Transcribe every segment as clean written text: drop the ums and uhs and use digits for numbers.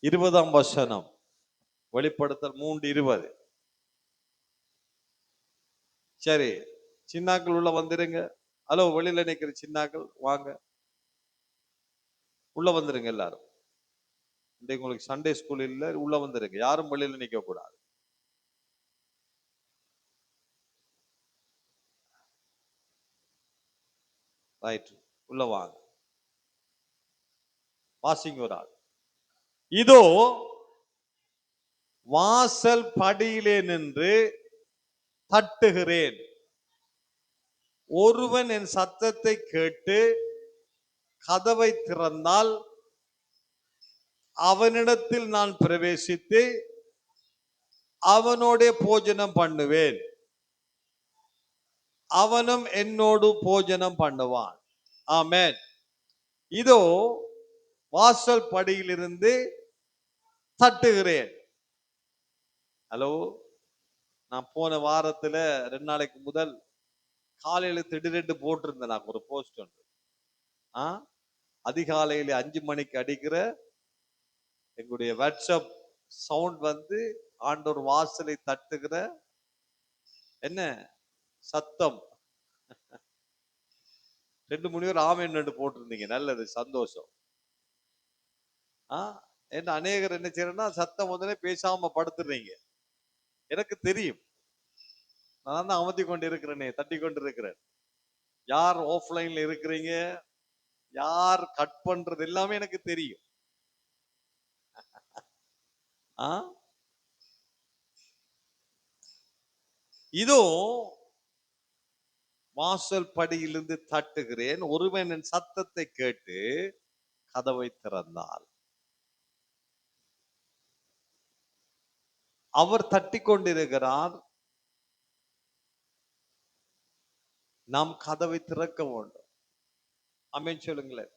20ஆம் வசனம், வெளிப்படுத்தல் 3:20. சரி, சின்னாக்கள் உள்ள வந்துருங்க. ஹலோ, வெளியில நிக்கிற சின்னாக்கள் வாங்க, உள்ள வந்துருங்க எல்லாரும். இன்றைக்கு உங்களுக்கு சண்டே ஸ்கூல் இல்ல, உள்ள வந்துருங்க. யாரும் வெளியில நிக்க கூடாது. ரைட், உள்ள வாங்க. வாசிங்க ஒரு ஆள். இதோ வாசல் படியிலே நின்று தட்டுகிறேன். ஒருவன் என் சத்தத்தை கேட்டு கதவை திறந்தால் அவனிடத்தில் நான் பிரவேசித்து அவனோட போஜனம் பண்ணுவேன், அவனும் என்னோடு போஜனம் பண்ணுவான். ஆமென். இதோ வாசல் படியிலிருந்து தட்டுகிறேன். ஹலோ, நான் போன வாரத்துல 2 நாளைக்கு முதல் காலையில திடீரென்று போட்டிருந்தேன் நான் ஒரு போஸ்ட் ஒன்று. அதிகாலையில 5 மணிக்கு அடிக்கிற எங்களுடைய வாட்ஸ்அப் சவுண்ட் வந்து ஆண்டவர் வாசலை தட்டுகிற என்ன சத்தம். 2 மணி வரை ஆமென் என்று போட்டிருந்தீங்க. நல்லது, சந்தோஷம். என்ன அநேகர் என்ன செய்யறேன்னா சத்தம் வந்தனே பேசாம படுத்துறீங்க. எனக்கு தெரியும், நான் தான் அமர்த்தி கொண்டு இருக்கிறேனே, தட்டி கொண்டு இருக்கிறேன். யார் ஆஃப்லைன்ல இருக்கிறீங்க, யார் கட் பண்றது எல்லாமே எனக்கு தெரியும். இதோ வாசல் படியிலிருந்து தட்டுகிறேன், ஒருவன் என் சத்தத்தை கேட்டு கதவை திறந்தால். அவர் தட்டி கொண்டிருக்கிறார், நாம் கதவை திறக்க வேண்டும். ஆமென் சொல்லுங்களேன்.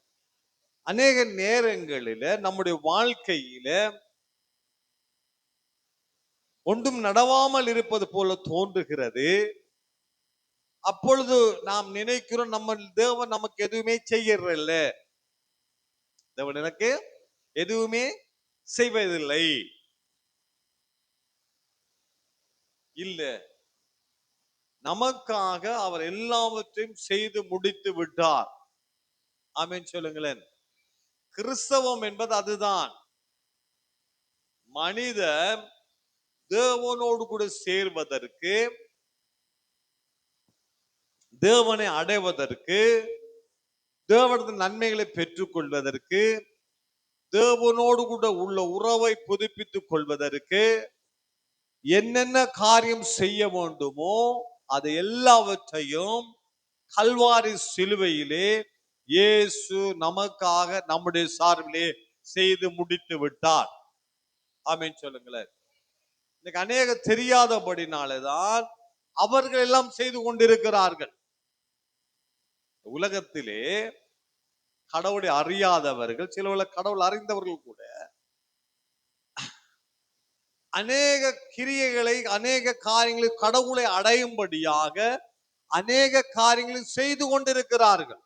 அநேக நேரங்களில நம்முடைய வாழ்க்கையில ஒன்றும் நடவாமல் இருப்பது போல தோன்றுகிறது. அப்பொழுது நாம் நினைக்கிறோம், நம்ம தேவன் நமக்கு எதுவுமே செய்யறதில்ல, தேவன் எனக்கு எதுவுமே செய்வதில்லை. இல்ல, நமக்காக அவர் எல்லாவற்றையும் செய்து முடித்து விட்டார். ஆமென் சொல்லுங்களேன். கிறிஸ்தவம் என்பது அதுதான். மனிதன் தேவனோடு கூட சேர்வதற்கு, தேவனை அடைவதற்கு, தேவனது நன்மைகளை பெற்றுக் கொள்வதற்கு, தேவனோடு கூட உள்ள உறவை புதுப்பித்துக் கொள்வதற்கு என்னென்ன காரியம் செய்ய வேண்டுமோ அது எல்லாவற்றையும் கல்வாரி சிலுவையிலே இயேசு நமக்காக நம்முடைய சார்பிலே செய்து முடித்து விட்டார். ஆமென் சொல்லுங்களேன். இன்னைக்கு அநேக தெரியாதபடினாலதான் அவர்கள் எல்லாம் செய்து கொண்டிருக்கிறார்கள். உலகத்திலே கடவுளை அறியாதவர்கள், சில கடவுள் அறிந்தவர்கள் கூட அநேக கிரியைகளை, அநேக காரியங்களை கடவுளை அடையும்படியாக அநேக காரியங்களை செய்து கொண்டிருக்கிறார்கள்.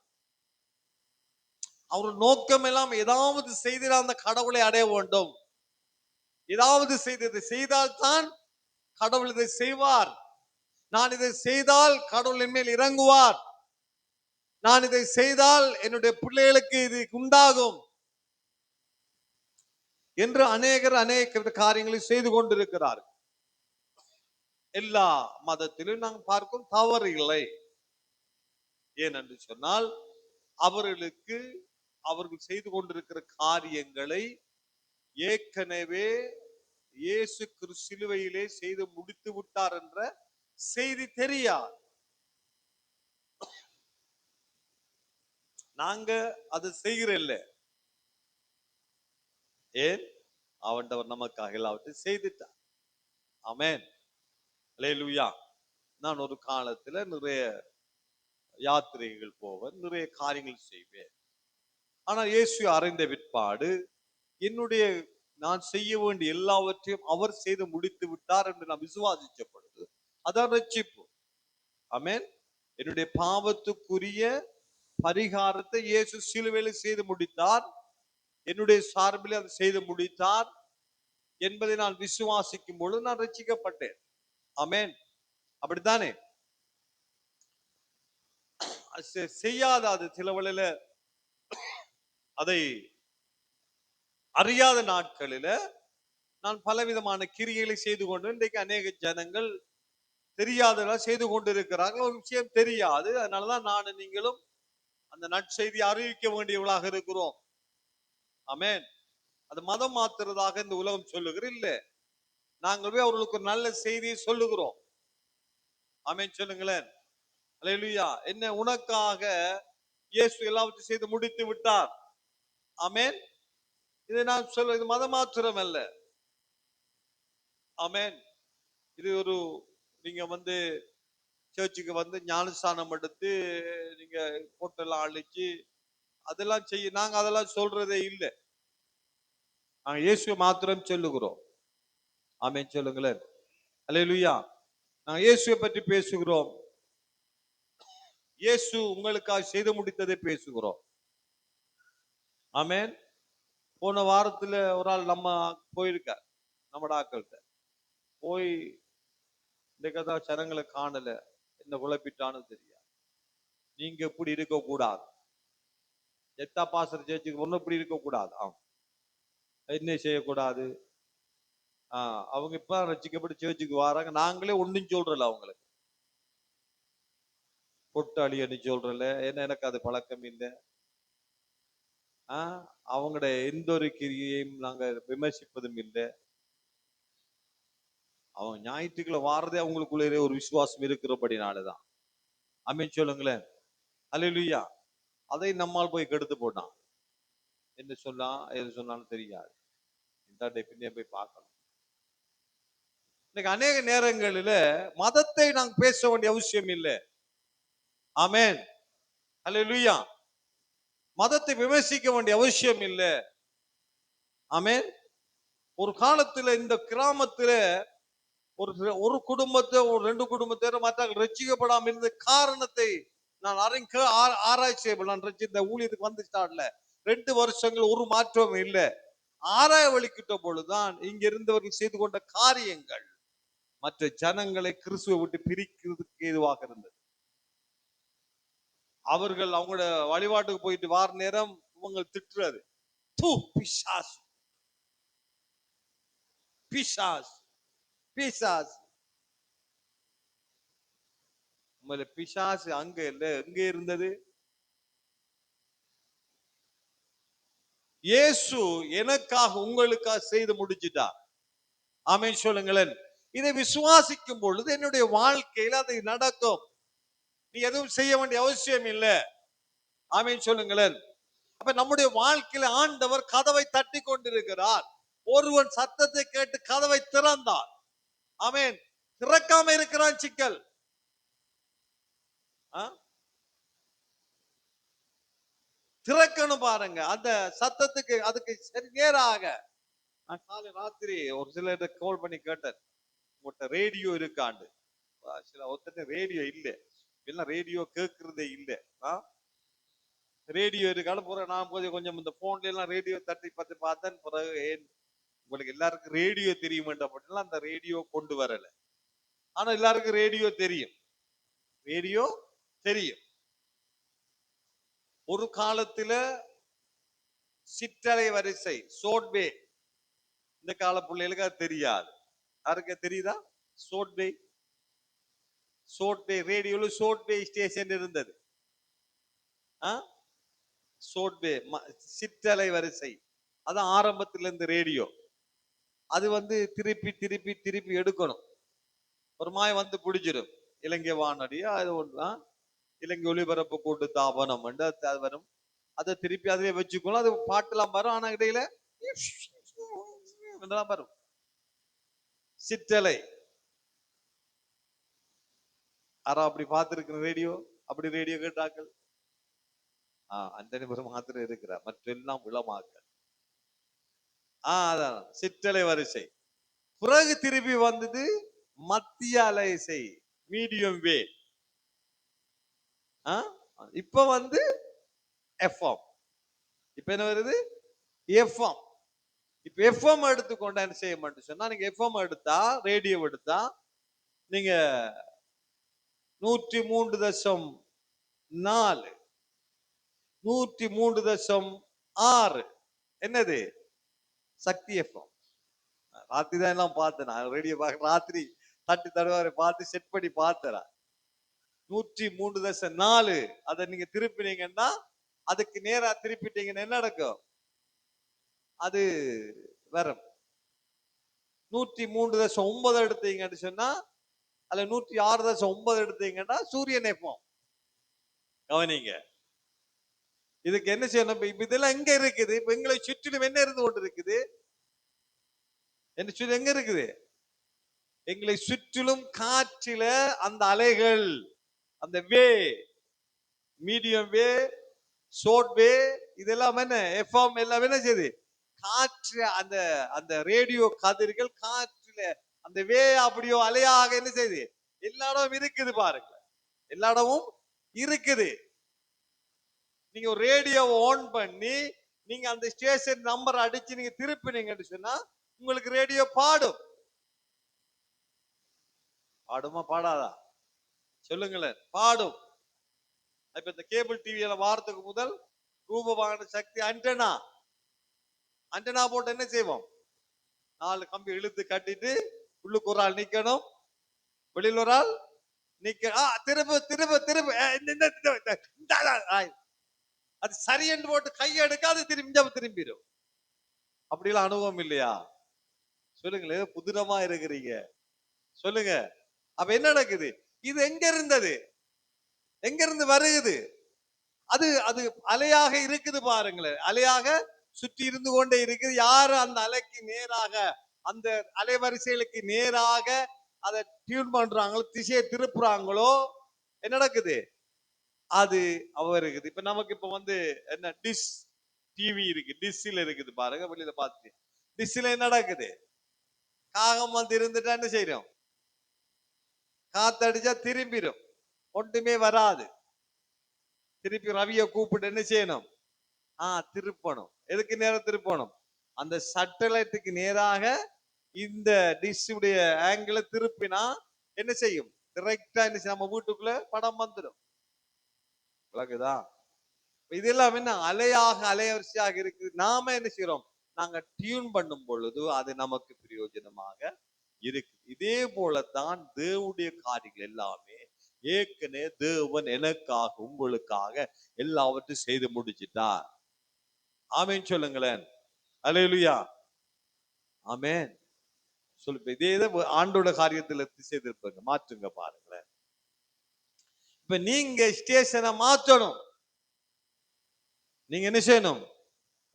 அவர் நோக்கம் எல்லாம் ஏதாவது செய்து அந்த கடவுளை அடைய வேண்டும், ஏதாவது செய்து செய்தால்தான் கடவுள் இதை செய்வார், நான் இதை செய்தால் கடவுள் என் மேல் இறங்குவார், நான் இதை செய்தால் என்னுடைய பிள்ளைகளுக்கு இது உண்டாகும் என்று அநேக காரியங்களை செய்து கொண்டிருக்கிறார்கள். எல்லா மதத்திலும் நாங்கள் பார்க்கும் தவறு இல்லை. ஏனென்று சொன்னால் அவர்களுக்கு அவர்கள் செய்து கொண்டிருக்கிற காரியங்களை ஏற்கனவே இயேசு கிறிஸ்து சிலுவையிலே செய்து முடித்து விட்டார் என்ற செய்தி தெரியாது. நாங்க அது செய்கிறல்ல. ஏன்? ஆண்டவர் நமக்காக எல்லாவற்றையும் செய்துட்டார். ஆமென், அல்லேலூயா. நான் ஒரு காலத்துல நிறைய யாத்திரைகள் போவேன், நிறைய காரியங்கள் செய்வேன். ஆனால் இயேசு அறிந்த பிற்பாடு என்னுடைய நான் செய்ய வேண்டிய எல்லாவற்றையும் அவர் செய்து முடித்து விட்டார் என்று நான் விசுவாசிச்ச பொழுது அதான் ரட்சிப்பு. ஆமென். என்னுடைய பாவத்துக்குரிய பரிகாரத்தை இயேசு சிலுவையில் செய்து முடித்தார். என்னுடைய சார்பில் அதை செய்து முடித்தார் என்பதை நான் விசுவாசிக்கும் பொழுது நான் ரட்சிக்கப்பட்டேன். ஆமென். அப்படித்தானே? செய்யாத அது சில வேளையில அதை அறியாத நாட்களில நான் பலவிதமான கிரியைகளை செய்து கொண்டு, இன்றைக்கு அநேக ஜனங்கள் தெரியாதெல்லாம் செய்து கொண்டிருக்கிறார்கள். ஒரு விஷயம் தெரியாது. அதனாலதான் நானும் நீங்களும் அந்த நற்செய்தி அறிவிக்க வேண்டியவர்களாக இருக்கிறோம். ஆமென். அது மதம் மாத்துறதாக இந்த உலகம் சொல்லுகிறது இல்ல. நாங்கள் போய் அவர்களுக்கு ஒரு நல்ல செய்தியை சொல்லுகிறோம். ஆமென் சொல்லுங்களேன். அல்லேலூயா. என்ன உனக்காக இயேசு எல்லாவற்றையும் செய்து முடித்து விட்டார். ஆமென். இதை நான் சொல்ல, இது மதமாத்திரம் அல்ல. ஆமென். இது ஒரு, நீங்க வந்து சர்ச்சுக்கு வந்து ஞானஸ்தானம் எடுத்து நீங்க போட்டெல்லாம் அழிச்சு அதெல்லாம் செய்ய, நாங்க அதெல்லாம் சொல்றதே இல்லை. நாங்க இயேசுவை மாத்திரம் சொல்லுகிறோம். ஆமென் சொல்லுங்களேன். அல்லேலூயா. நாங்க இயேசுவை பற்றி பேசுகிறோம். இயேசு உங்களுக்காக செய்து முடித்ததை பேசுகிறோம். ஆமென். போன வாரத்துல ஒரு ஆள் நம்ம போயிருக்க, நம்ம ஆக்கள்கிட்ட போய் இந்த கதை சனங்களை காணல, என்ன குழப்பிட்டான்னு தெரியாது. நீங்க இப்படி இருக்க கூடாது, எத்தா பாசர் சேர்ச்சுக்கு ஒன்னும் இப்படி இருக்க கூடாது. என்ன செய்யக்கூடாது? அவங்க இப்ப ரசிக்கப்பட்டு சேர்ச்சுக்கு வராங்க, நாங்களே ஒன்னும் சொல்றல, அவங்களுக்கு பொட்டாளி அணி சொல்றல, என்ன எனக்கு அது பழக்கம் இல்லை. அவங்களோட எந்த ஒரு கிரியையும் நாங்க விமர்சிப்பதும் இல்லை. அவங்க ஞாயிற்றுக்குள்ள வாரதே அவங்களுக்குள்ளே ஒரு விசுவாசம் இருக்கிறபடினாலதான். ஆமென் சொல்லுங்களேன். அல்லேலூயா. அதை நம்மால் போய் கெடுத்து போட்டான். என்ன சொல்லா எது சொன்னாலும் தெரியாது. இந்த போய் பார்க்கணும். இன்னைக்கு அநேக நேரங்களில மதத்தை நாங்கள் பேச வேண்டிய அவசியம் இல்லை. ஆமென். அல்லேலூயா. மதத்தை விமர்சிக்க வேண்டிய அவசியம் இல்லை. ஆமென். ஒரு காலத்துல இந்த கிராமத்துல ஒரு குடும்பத்தை, ஒரு 2 குடும்பத்தை மற்ற ரட்சிக்கப்படாம இருந்த காரணத்தை நான் ஆராய்ச்சி, நான் இந்த ஊழியத்துக்கு வந்துட்டான்ல 2 வருஷங்கள் ஒரு மாற்றம் இல்லை. ஆராய வழிக்கிட்ட பொழுதுதான் இங்க இருந்தவர்கள் செய்து கொண்ட காரியங்கள் மற்ற ஜனங்களை கிறிஸ்துவை விட்டு பிரிக்கிறதுக்கு ஏதுவாக இருந்தது. அவர்கள் அவங்களோட வழிபாட்டுக்கு போயிட்டு வார நேரம் இவங்க திட்டுறது, பிசாஸ் பிசாஸ் பிசாஸ். பிசாசு அங்க இல்ல, எங்க இருந்தது? இயேசு எனக்காக உங்களுக்காக செய்து முடிச்சிட்டார். ஆமென் சொல்லுங்களேன். இதை விசுவாசிக்கும் பொழுது என்னுடைய வாழ்க்கையில் அது நடக்கும். நீ எதுவும் செய்ய வேண்டிய அவசியம் இல்லை. ஆமென் சொல்லுங்களேன். அப்ப நம்முடைய வாழ்க்கையில ஆண்டவர் கதவை தட்டி கொண்டிருக்கிறார். ஒருவன் சத்தத்தை கேட்டு கதவை திறந்தார். ஆமென். திறக்காம இருக்கிறான், சிக்கல். திறக்கணும் பாருங்க. அந்த சத்தத்துக்கு அதுக்கு சரி நேராக நான் காலை ராத்திரி ஒரு சிலர் கால் பண்ணி கேட்டேன், உங்கள்கிட்ட ரேடியோ இருக்காண்டு. சில ஒருத்தர் ரேடியோ இல்லை, எல்லாம் ரேடியோ கேட்கறதே இல்லை. ரேடியோ இருக்கான்னு போற, நான் போய் கொஞ்சம் இந்த போன்ல எல்லாம் ரேடியோ தட்டி பத்தி பார்த்தேன். பிறகு உங்களுக்கு எல்லாருக்கும் ரேடியோ தெரியுமென்ற அப்படின்னா அந்த ரேடியோ கொண்டு வரல. ஆனா எல்லாருக்கும் ரேடியோ தெரியும், ரேடியோ தெரியும். ஒரு காலத்துல சிற்றலை வரிசை சோட்வே, இந்த கால பிள்ளைகளுக்கு அது தெரியாது. யாருக்கு தெரியுதா? சோட்வே, சோட்வே ரேடியோல சோட்வே ஸ்டேஷன் இருந்தது. சோட்வே சிற்றலை வரிசை, அதான் ஆரம்பத்துல இருந்து ரேடியோ. அது வந்து திருப்பி திருப்பி திருப்பி எடுக்கணும், ஒரு மாய வந்து பிடிச்சிடும். இலங்கை வானொலியா அது ஒன்றுதான், இலங்கை ஒளிபரப்பு கூட்டு தாபனம் அது வரும். அதை திருப்பி அதிலே வச்சுக்கணும். அது பாட்டுலாம் வரும், ஆனா இடையில வரும். சிற்றலை யாரா அப்படி பார்த்திருக்கிற ரேடியோ? அப்படி ரேடியோ கேட்டாக்கள் அந்த நிபுணர் மாத்திரம் இருக்கிறார், மற்றெல்லாம் விளமாக்கள். அதான் சிற்றலை வரிசை. பிறகு திருப்பி வந்தது மத்திய அலைசை, மீடியம் வே. இப்ப வந்து எஃப்எம். இப்ப என்ன வருது? எஃப்எம். இப்ப எஃப்எம் எடுத்துக்கொண்டா என்ன செய்ய மாட்டேன் சொன்னா, நீங்க எஃப்எம் எடுத்தா, ரேடியோ எடுத்தா நீங்க 103.4, 103.6 என்னது சக்தி எஃப்எம். ராத்திரி தான் எல்லாம் பார்த்தேன், நான் ரேடியோ பார்க்க ராத்திரி தட்டி தடுவாரை பார்த்து செட் பண்ணி பார்த்தேன். 103.4 அதை நீங்க திருப்பினீங்கன்னா, அதுக்கு நேரா திருப்பிட்டீங்கன்னா என்ன நடக்கும்? அது வேற. 103.9 எடுத்தீங்கன்னு சொன்னா, அதுல 106.9 எடுத்தீங்கன்னா சூரியன் எஃப்எம். கவனிங்க, இதுக்கு என்ன செய்யணும்? இப்ப இதெல்லாம் எங்க இருக்குது? இப்ப எங்களை சுற்றிலும் என்ன இருந்து கொண்டு இருக்குது? என்ன சுற்றி எங்க இருக்குது? எங்களை சுற்றிலும் காற்றில அந்த அலைகள், அந்த வே, மீடியம் வே, ஷார்ட் வே, இதெல்லாம் என்ன எஃப்எம் எல்லாம் என்ன செய்யுது? காற்று, அந்த அந்த ரேடியோ கதிர்கள் காற்றில அந்த வே அப்படியோ அலையாக என்ன செய்யுது? எல்லா இடமும் இருக்குது பாருங்க, எல்லா இடமும் இருக்குது. நீங்க ஒரு ரேடியோவை ஆன் பண்ணி நீங்க அந்த ஸ்டேஷன் நம்பர் அடிச்சு நீங்க திருப்பினீங்கன்னு சொன்னா உங்களுக்கு ரேடியோ பாடும். பாடுமா பாடாதா? சொல்லுங்களேன். பாடும். இப்ப இந்த கேபிள் டிவியில வாரத்துக்கு முதல் ரூபவான சக்தி ஆண்டனா, ஆண்டனா போட்டு என்ன செய்வோம்? 4 கம்பி இழுத்து கட்டிட்டு உள்ளுக்கு ஒரு ஆள் நிக்கணும், வெளியில் ஒரு ஆள் நிக்க. திரும்ப திரும்ப திரும்ப அது சரி என்று போட்டு கையை எடுக்காது, திரும்பிடும். அப்படிலாம் அனுபவம் இல்லையா? சொல்லுங்களேன். புதினமா இருக்கிறீங்க, சொல்லுங்க. அப்ப என்ன நடக்குது? இது எங்க இருந்தது? எங்க இருந்து வருகுது? அது அது அலையாக இருக்குது பாருங்களேன், அலையாக சுற்றி இருந்து கொண்டே இருக்குது. யாரு அந்த அலைக்கு நேராக, அந்த அலைவரிசைகளுக்கு நேராக அதை டியூன் பண்றாங்களோ, திசையை திருப்புறாங்களோ, என்ன நடக்குது? அது இருக்குது. இப்ப நமக்கு இப்ப என்ன டிஷ் டிவி இருக்கு, டிஷ்ல இருக்குது பாருங்க, வெளியில பார்த்து டிஷ்ல என்ன நடக்குது? காகம் இருந்துட்டா என்ன செய்யறோம்? காத்தடிச்சா திரும்பிடும், ஒன்றுமே வராது. திருப்பி ரவியை கூப்பிட்டு என்ன செய்யணும்? திருப்பணும். எதுக்கு நேரம் திருப்பணும்? அந்த சட்டலைட்டுக்கு நேராக இந்த டிஷ்ஷுடைய ஆங்கிள திருப்பினா என்ன செய்யும்? டைரக்டா என்ன செய்யும்? நம்ம வீட்டுக்குள்ள படம் வந்துடும். விளக்குதா? இதெல்லாம் என்ன அலையாக, அலைவரிசையாக இருக்கு. நாம என்ன செய்யறோம்? நாங்க டியூன் பண்ணும் பொழுது அது நமக்கு பிரயோஜனமாக இருக்கு. இதே போலத்தான் தேவனுடைய காரியங்கள் எல்லாமே ஏற்கனவே தேவன் எனக்காக, உங்களுக்காக எல்லாவற்றையும் செய்து முடிச்சிட்டார். ஆமேன் சொல்லுங்களேன். அல்லேலூயா. ஆமேன் சொல்லு. இதே ஆண்டோட காரியத்துல செய்திருப்பாங்க. மாற்றுங்க பாருங்களேன். இப்ப நீங்க ஸ்டேஷனை மாற்றணும். நீங்க என்ன செய்யணும்?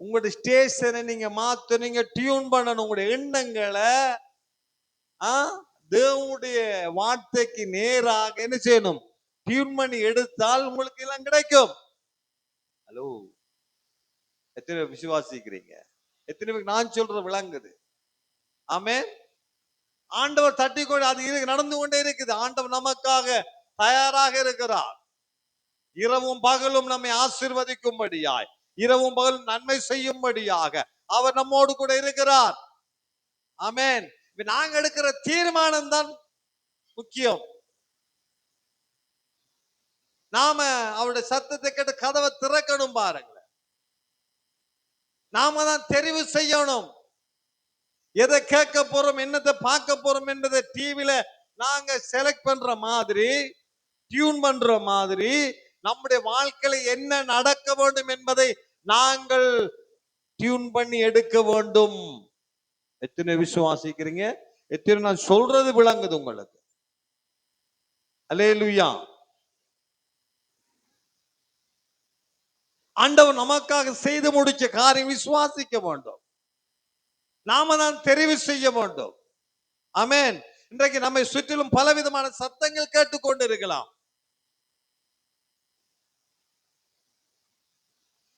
உங்களுடைய ஸ்டேஷனை நீங்க மாத்த, நீங்க டியூன் பண்ணணும். உங்களுடைய எண்ணங்களை தேவனுடைய வார்த்தைக்கு நேராக என்ன செய்யணும்? டியூன் பண்ணி எடுத்தால் உங்களுக்கு எல்லாம் கிடைக்கும். ஹலோ, எத்தனை பேர் விசுவாசிக்கிறீங்க? எத்தனை பேருக்கு நான் சொல்றது விளங்குது? ஆமென். ஆண்டவர் தட்டிக்கொண்டு அது நடந்து கொண்டே இருக்குது. ஆண்டவர் நமக்காக தயாராக இருக்கிறார். இரவும் பகலும் நம்மை ஆசீர்வதிக்கும்படியாய், இரவும் பகலும் நன்மை செய்யும்படியாக அவர் நம்மோடு கூட இருக்கிறார். ஆமென். நாங்க எடுக்கிற தீர்மானம் தான் முக்கியம். நாம அவருடைய சத்தத்தை கேட்டு கதவை திறக்கணும் பாருங்களேன். நாம தான் தெரிவு செய்யணும். எதை கேட்க போறோம், என்னத்தை பார்க்க போறோம் என்பதை டிவில நாங்க செலக்ட் பண்ற மாதிரி, டியூன் பண்ற மாதிரி, நம்முடைய வாழ்க்கையில என்ன நடக்க வேண்டும் என்பதை நாங்கள் டியூன் பண்ணி எடுக்க வேண்டும். எத்தனை விசுவாசிக்கிறீங்க? எத்தனை நான் சொல்றது விளங்குது உங்களுக்கு? அல்லேலூயா. ஆண்டவர் நமக்காக செய்து முடிச்ச காரியம் விசுவாசிக்க வேண்டும். நாம தான் தெரிவு செய்ய வேண்டும். ஆமென். இன்றைக்கு நம்மை சுற்றிலும் பலவிதமான சத்தங்கள் கேட்டுக்கொண்டு இருக்கலாம்.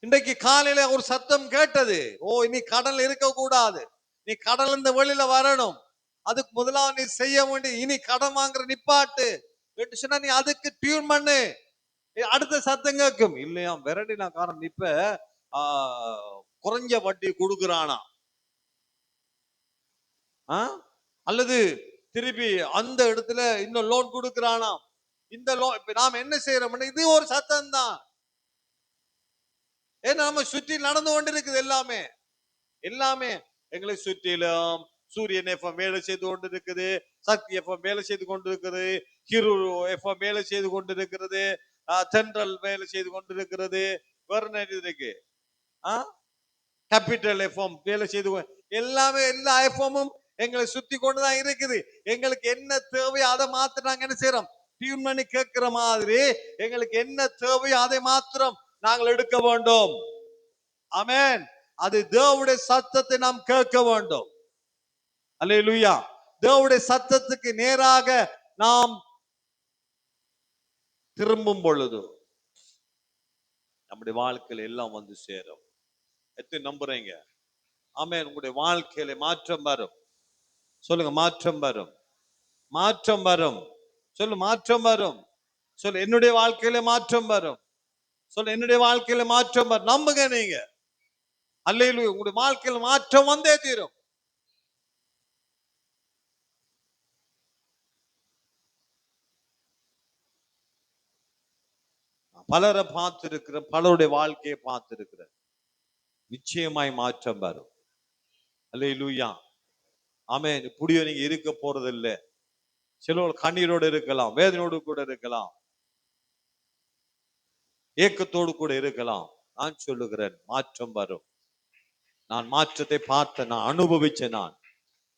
இன்றைக்கு காலையில ஒரு சத்தம் கேட்டது, நீ கடல் இருக்க கூடாது, நீ கடல் இருந்து வெளியில வரணும், அதுக்கு முதலாவது நீ செய்ய வேண்டிய, இனி கடன் வாங்குற நிப்பாட்டு சொன்னா நீ அதுக்கு டியூன் பண்ணு. அடுத்த சத்தம் கேட்கும், இல்லையா விரடி நான் காரணம் இப்ப குறைஞ்ச வட்டி கொடுக்குறானா, அல்லது திருப்பி அந்த இடத்துல இன்னும் லோன் கொடுக்குறானா, இந்த லோன் இப்ப நாம என்ன செய்யறோம்னா இது ஒரு சத்தம் தான். ஏன்னா நம்ம சுற்றி நடந்து கொண்டிருக்குது எல்லாமே எல்லாமே எங்களை சுற்றிலும் சூரியன் எஃப்எம் வேலை செய்து கொண்டிருக்குது, சக்தி எஃப்எம் வேலை செய்து கொண்டிருக்கிறது, ஹிரு எஃப்எம் வேலை செய்து கொண்டிருக்கிறது, தென்றல் வேலை செய்து கொண்டிருக்கிறது, வேற என்ன இருக்கு, கேபிட்டல் எஃப்எம் வேலை செய்து எல்லாமே எல்லா எஃப்எம்மும் எங்களை சுத்தி கொண்டுதான் இருக்குது. எங்களுக்கு என்ன தேவையோ அதை மாத்திரம் நாங்க என்ன செய்யறோம், டியூன் பண்ணி கேட்கிற மாதிரி எங்களுக்கு என்ன தேவையோ அதை மாத்திரம் நாங்கள் எடுக்க வேண்டும். ஆமென். அது தேவனுடைய சத்தத்தை நாம் கேட்க வேண்டும். அல்லேலூயா. தேவனுடைய சத்தத்துக்கு நேராக நாம் திரும்பும் பொழுது நம்முடைய வாழ்க்கையில எல்லாம் வந்து சேரும். எத்தனை நம்புறீங்க? ஆமென். உங்களுடைய வாழ்க்கையில மாற்றம் வரும். சொல்லுங்க, மாற்றம் வரும், மாற்றம் வரும். சொல்லு, மாற்றம் வரும். சொல்லு, என்னுடைய வாழ்க்கையில மாற்றம் வரும். சொல்லு, என்னுடைய வாழ்க்கையில மாற்றம் வரும். நம்புங்க நீங்க. அல்லேலூயா. உங்களுடைய வாழ்க்கையில மாற்றம் வந்தே தீரும். பலரை பார்த்திருக்கிறேன், பலருடைய வாழ்க்கையை பார்த்திருக்கிறேன். நிச்சயமாய் மாற்றம் வரும். அல்லேலூயா. ஆமென். இப்படியோ நீங்க இருக்க போறது இல்லை. சிலர் கண்ணீரோடு இருக்கலாம், வேதனையோடு கூட இருக்கலாம், ஏக்கத்தோடு கூட இருக்கலாம். நான் சொல்லுகிறேன், மாற்றம் வரும். நான் மாற்றத்தை பார்த்த, நான் அனுபவிச்ச, நான்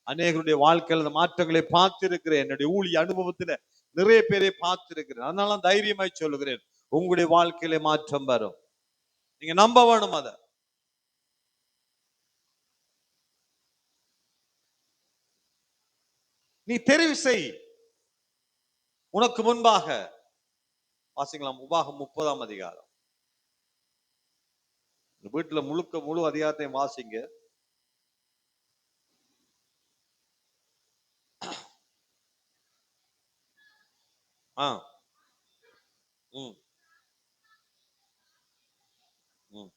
அநேகருடைய வாழ்க்கையில் அந்த மாற்றங்களை பார்த்திருக்கிறேன். என்னுடைய ஊழிய அனுபவத்துல நிறைய பேரை பார்த்திருக்கிறேன். அதனால தைரியமாய் சொல்லுகிறேன், உங்களுடைய வாழ்க்கையில மாற்றம் வரும். நீங்க நம்ப வேணும். அத நீ தெரிவு செய். உனக்கு முன்பாக வாசிக்கலாம், உபாகம் 30ஆம் அதிகாரம். வீட்டுல முழு அதிகாரத்தையும் வாசிங்க. ம் ம்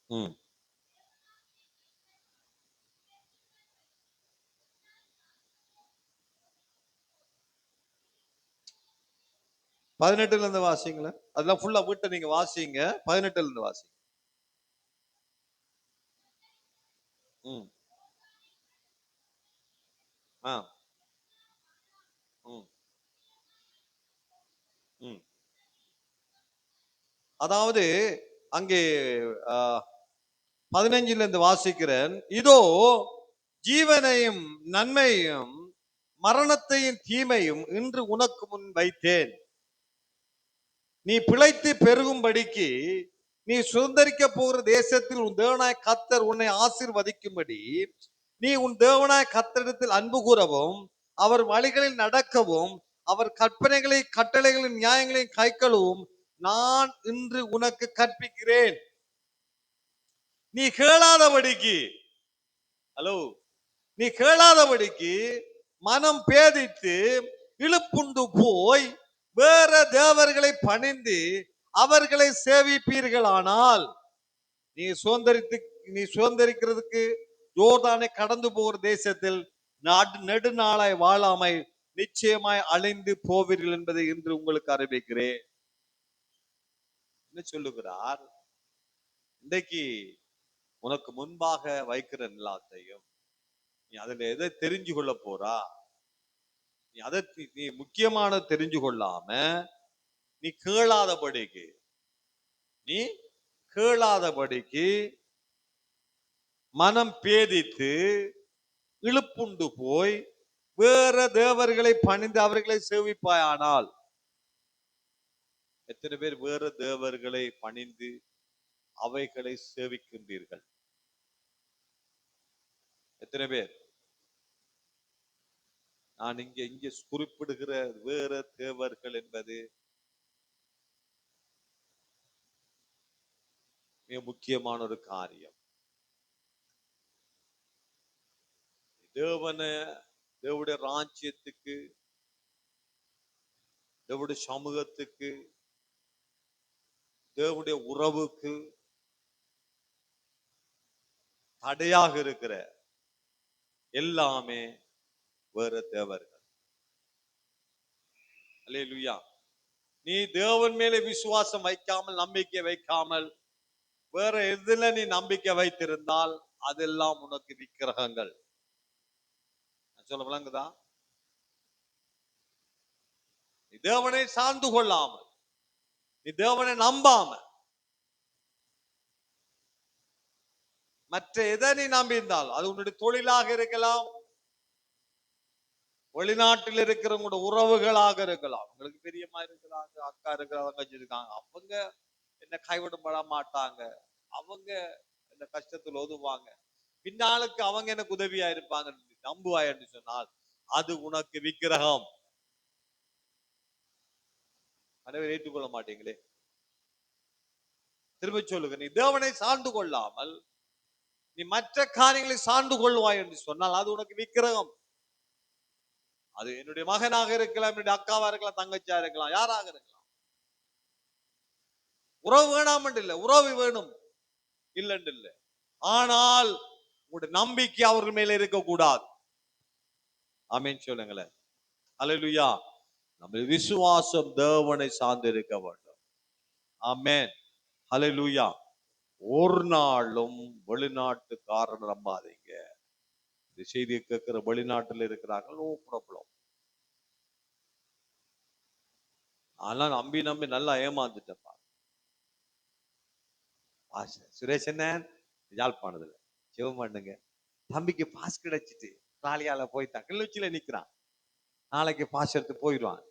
ம் 18ல இருந்து வாசிங்களேன். அதெல்லாம் ஃபுல்லா வீட்டை நீங்க வாசிங்க. 18ல இருந்து வாசிங்க. ம் ஆ ம் ம் அதாவது அங்கே 15ல இருந்து வாசிக்கிறேன். இதோ ஜீவனையும் நன்மையும் மரணத்தையும் தீமையும் இன்று உனக்கு முன் வைத்தேன். நீ பிழைத்து பெருகும்படிக்கு நீ சுதந்திரிக்க போகிற தேசத்தில் உன் தேவனாய் கர்த்தர் உன்னை ஆசீர்வதிக்கும்படி நீ உன் தேவனாய் கர்த்தரிடத்தில் அன்பு கூறவும் அவர் வழிகளில் நடக்கவும் அவர் கற்பனைகளை கட்டளைகளின் நியாயங்களையும் கைக்கொள்ளவும் நான் இன்று உனக்கு கற்பிக்கிறேன். நீ கேளாதபடிக்கு, ஹலோ, நீ கேளாதபடிக்கு மனம் பேதித்து இழுப்புண்டு போய் வேற தேவர்களை பணிந்து அவர்களை சேவிப்பீர்களானால் நீ சுதந்திரிக்கிறதுக்கு யோர்தானை கடந்து போகிற தேசத்தில் நெடுநாளாய் வாழாமை நிச்சயமாய் அழிந்து போவீர்கள் என்பதை இன்று உங்களுக்கு அறிவிக்கிறேன். என்ன சொல்லுகிறார்? இன்றைக்கு உனக்கு முன்பாக வைக்கிற எல்லாத்தையும் நீ அதுல எதை தெரிஞ்சு கொள்ள போறா? நீ அதை நீ முக்கியமான தெரிஞ்சு கொள்ளாம நீ கேளாதபடிக்கு மனம் பேதித்து இழுப்புண்டு போய் வேற தேவர்களை பணிந்து அவர்களை சேவிப்பாயானால். எத்தனை பேர் வேற தேவர்களை பணிந்து அவைகளை சேவிக்கின்றீர்கள்? எத்தனை பேர்? நான் இங்கே குறிப்பிடுகிற வேற தேவர்கள் என்பது மிக முக்கியமான ஒரு காரியம். தேவனுடைய ராஜ்யத்துக்கு, தேவனுடைய சமூகத்துக்கு, தேவனுடைய உறவுக்கு தடையாக இருக்கிற எல்லாமே வேற தேவர்கள். அல்லேலூயா. நீ தேவன் மேலே விசுவாசம் வைக்காமல், நம்பிக்கை வைக்காமல் வேற எதுல நீ நம்பிக்கை வைத்திருந்தால் அதெல்லாம் உனக்கு விக்கிரகங்கள். சொல்ல விளங்குதா? நீ தேவனை சார்ந்து கொள்ளாமல், நீ தேவனை நம்பாம மற்ற எதை நீ நம்பியிருந்தால், அது உன்னுடைய தொழிலாக இருக்கலாம், வெளிநாட்டில் இருக்கிறவங்களோட உறவுகளாக இருக்கலாம். உங்களுக்கு பெரியம்மா இருக்கிறாங்க, அக்கா இருக்கிறாங்க, தங்கச்சி இருக்காங்க, அவங்க என்ன கைவிடப்பட மாட்டாங்க, அவங்க என்ன கஷ்டத்தில் ஒதுவாங்க, பின்னாளுக்கு அவங்க எனக்கு உதவியா இருப்பாங்க நம்புவாய் என்று சொன்னால் அது உனக்கு விக்கிரகம். அனைவரும் ஏற்றுக்கொள்ள மாட்டீங்களே. திரும்ப சொல்லுங்க, நீ தேவனை சார்ந்து கொள்ளாமல் நீ மற்ற காரியங்களை சார்ந்து கொள்வாய் என்று சொன்னால் அது உனக்கு விக்கிரகம். அது என்னுடைய மகனாக இருக்கலாம், என்னுடைய அக்காவா இருக்கலாம், தங்கச்சியா இருக்கலாம், யாராக இருக்கலாம். உறவு வேணாம் இல்லை, உறவு வேணும் இல்லைன்னு இல்லை. ஆனால் உங்களுடைய நம்பிக்கை அவர்கள் மேல இருக்கக்கூடாது. ஆமென் சொல்லுங்களேன். அல்லேலூயா. நம்ம விசுவாசம் தேவனை சார்ந்து இருக்க வேண்டும். ஆமென். அல்லேலூயா. ஒரு நாளும் வெளிநாட்டுக்காரன் நம்பாதீங்க. இந்த செய்தியை கேட்கிற வெளிநாட்டில் இருக்கிறாங்க, நோ ப்ராப்ளம். ஆனா நம்பி நம்பி நல்லா ஏமாந்துட்டப்பா. சுரேஷ் என்ன யாழ்ப்பாணத்துல சிவம் பண்ணுங்க, தம்பிக்கு பாஸ் கிடைச்சிட்டு ராலியால போயிட்டான், கிளிநொச்சியில நிக்கிறான், நாளைக்கு பாஸ் எடுத்து போயிடுவான்.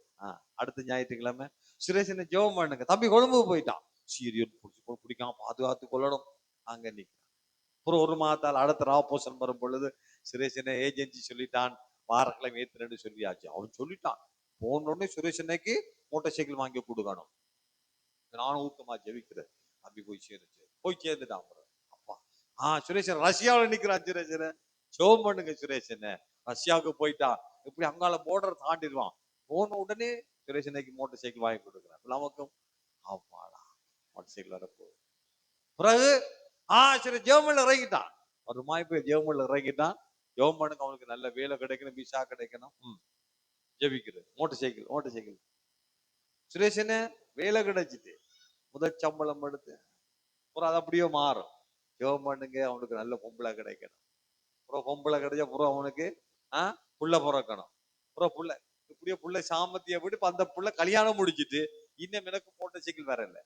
அடுத்த ஞாயிற்றுக்கிழமை சுரேஷ் என்ன ஜெபம் பண்ணுங்க, தம்பி கொழும்பு போயிட்டான், சீரியல் பிடிக்காம பாதுகாத்து கொள்ளணும், அங்க நிக்கிறான். அப்புறம் ஒரு மாதத்தால் அடுத்த ராப்போசன் வரும் பொழுது சுரேஷ் என்ன ஏஜென்சி சொல்லிட்டான், வாரக்கிழமை ஏத்துறேன்னு சொல்லியாச்சு. அவன் சொல்லிட்டான். போன உடனே சுரேஷ் அன்னைக்கு மோட்டார் சைக்கிள் வாங்கி கொடுக்கணும். நானும் ஊக்கமா ஜெபிக்கிறேன். தம்பி போய் சேர்ந்துட்டான். அப்பா சுரேஷன் ரஷ்யாவில் நிக்கிறான். சுரேஷன் ஜெபம் பண்ணுங்க, சுரேஷன் ரஷ்யாவுக்கு போயிட்டான், எப்படி அங்கால போர்டர் தாண்டிடுவான். போன உடனே சுரேஷனுக்கு மோட்டார் சைக்கிள் வாங்கி கொடுக்குறான். நமக்கும் ஆமாடா மோட்டார் சைக்கிள் வரப்போகுது. பிறகு சரி ஜெர்மன்ல இறங்கிட்டான். ஒரு மாய்ப்பு ஜெர்மன்ல இறங்கிட்டான். ஜெபம் பண்ணுங்க, அவனுக்கு நல்ல வேலை கிடைக்கணும், விசா கிடைக்கணும். ஜெபிக்கிறது. மோட்டார் சைக்கிள் சுரேஷன் வேலை கிடைச்சிட்டு முதல் சம்பளம் எடுத்து அப்புறம் அது அப்படியே மாறும். ஜெபம் பண்ணுங்க, அவனுக்கு நல்ல பொம்பளை கிடைக்கணும். அப்புறம் பொம்பளை கிடைச்சா அப்புறம் அவனுக்கு புள்ள பிறக்கணும். அப்புறம் புள்ள இப்படியே புள்ள சாமத்திய விட்டு அந்த புள்ள கல்யாணம் முடிச்சிட்டு இன்னும் எனக்கு மோட்டார் சைக்கிள் வேற இல்லை.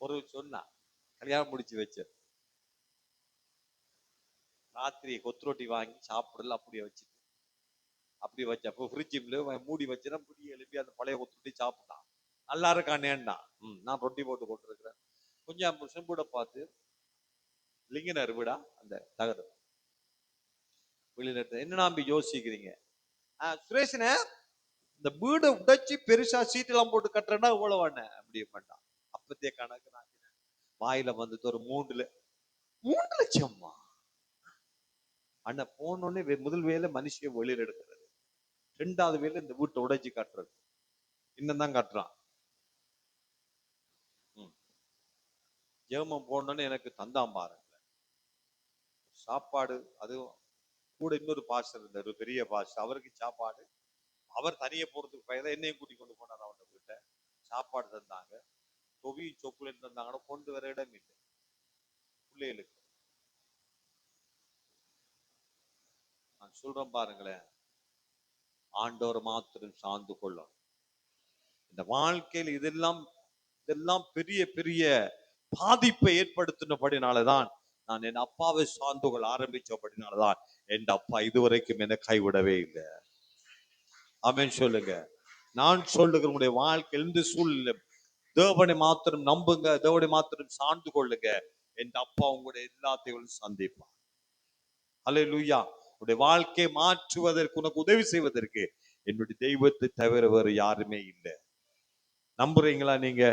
ஒரு சொன்னா கல்யாணம் முடிச்சு வச்சு ராத்திரி கொத்துரோட்டி வாங்கி சாப்பிடல, அப்படியே வச்சுட்டு அப்படியே வச்சப்போ ஃப்ரிட்ஜில் மூடி வச்சுன்னா புடி எழுப்பி அந்த பழைய கொத்துரோட்டி சாப்பிட்டான். நல்லா இருக்கானேன்னா நான் ரொட்டி போட்டு கொண்டிருக்கிறேன். கொஞ்சம் செம்பூட பார்த்து லிங்கினர் விடா அந்த தகடு வெளியில என்ன நம்பி யோசிக்கிறீங்க? சுரேஷன இந்த வீடை உடைச்சி பெருசா சீட்டெல்லாம் போட்டு கட்டுறேன்னா இவ்வளவு அப்படி மாட்டான். அப்பத்திய கணக்கு நான் வாயில வந்துட்டு ஒரு 3 லட்சம்மா அண்ணா. போனோடனே முதல் வேலை மனுஷிய வெளியில எடுக்கிறது, 2வது வேலை இந்த வீட்டை உடைச்சி கட்டுறது. இன்னும் தான் கட்டுறான். ஜெர்மன் போனோடனே எனக்கு தந்தான் பாருங்க சாப்பாடு. அதுவும் கூட இன்னொரு பாஸ்டர் இருந்தார், பெரிய பாஸ்டர், அவருக்கு சாப்பாடு. அவர் தனியே போறதுக்கு பயதான் என்னையும் கூட்டி கொண்டு போனார். அவன் கிட்ட சாப்பாடு தந்தாங்க, தொவி சொக்குலேட் தந்தாங்கன்னா கொண்டு வர இடம் இல்லை பிள்ளைகளுக்கு. நான் சொல்றேன் பாருங்களேன், ஆண்டவர் மாத்திரம் சார்ந்து கொள்ளும். இந்த வாழ்க்கையில் இதெல்லாம் பெரிய பெரிய பாதிப்பை ஏற்படுத்தினபடினாலதான் நான் என் அப்பாவை சார்ந்து கொள்ள ஆரம்பிச்சபடினாலதான் என் அப்பா இதுவரைக்கும் என்னை கைவிடவே இல்லை. ஆமென் சொல்லுங்க. நான் சொல்லுகிற உங்களுடைய வாழ்க்கையில் இந்த சூழ்நிலை தேவனை மாத்திரம் நம்புங்க, தேவனை மாத்திரம் சார்ந்து கொள்ளுங்க. என் அப்பா உங்களுடைய எல்லாத்தையும் சந்திப்பான். அல்லேலூயா. உங்களுடைய வாழ்க்கையை மாற்றுவதற்கு, உனக்கு உதவி செய்வதற்கு என்னுடைய தெய்வத்தை தவிர வேறு யாருமே இல்லை. நம்புறீங்களா? நீங்க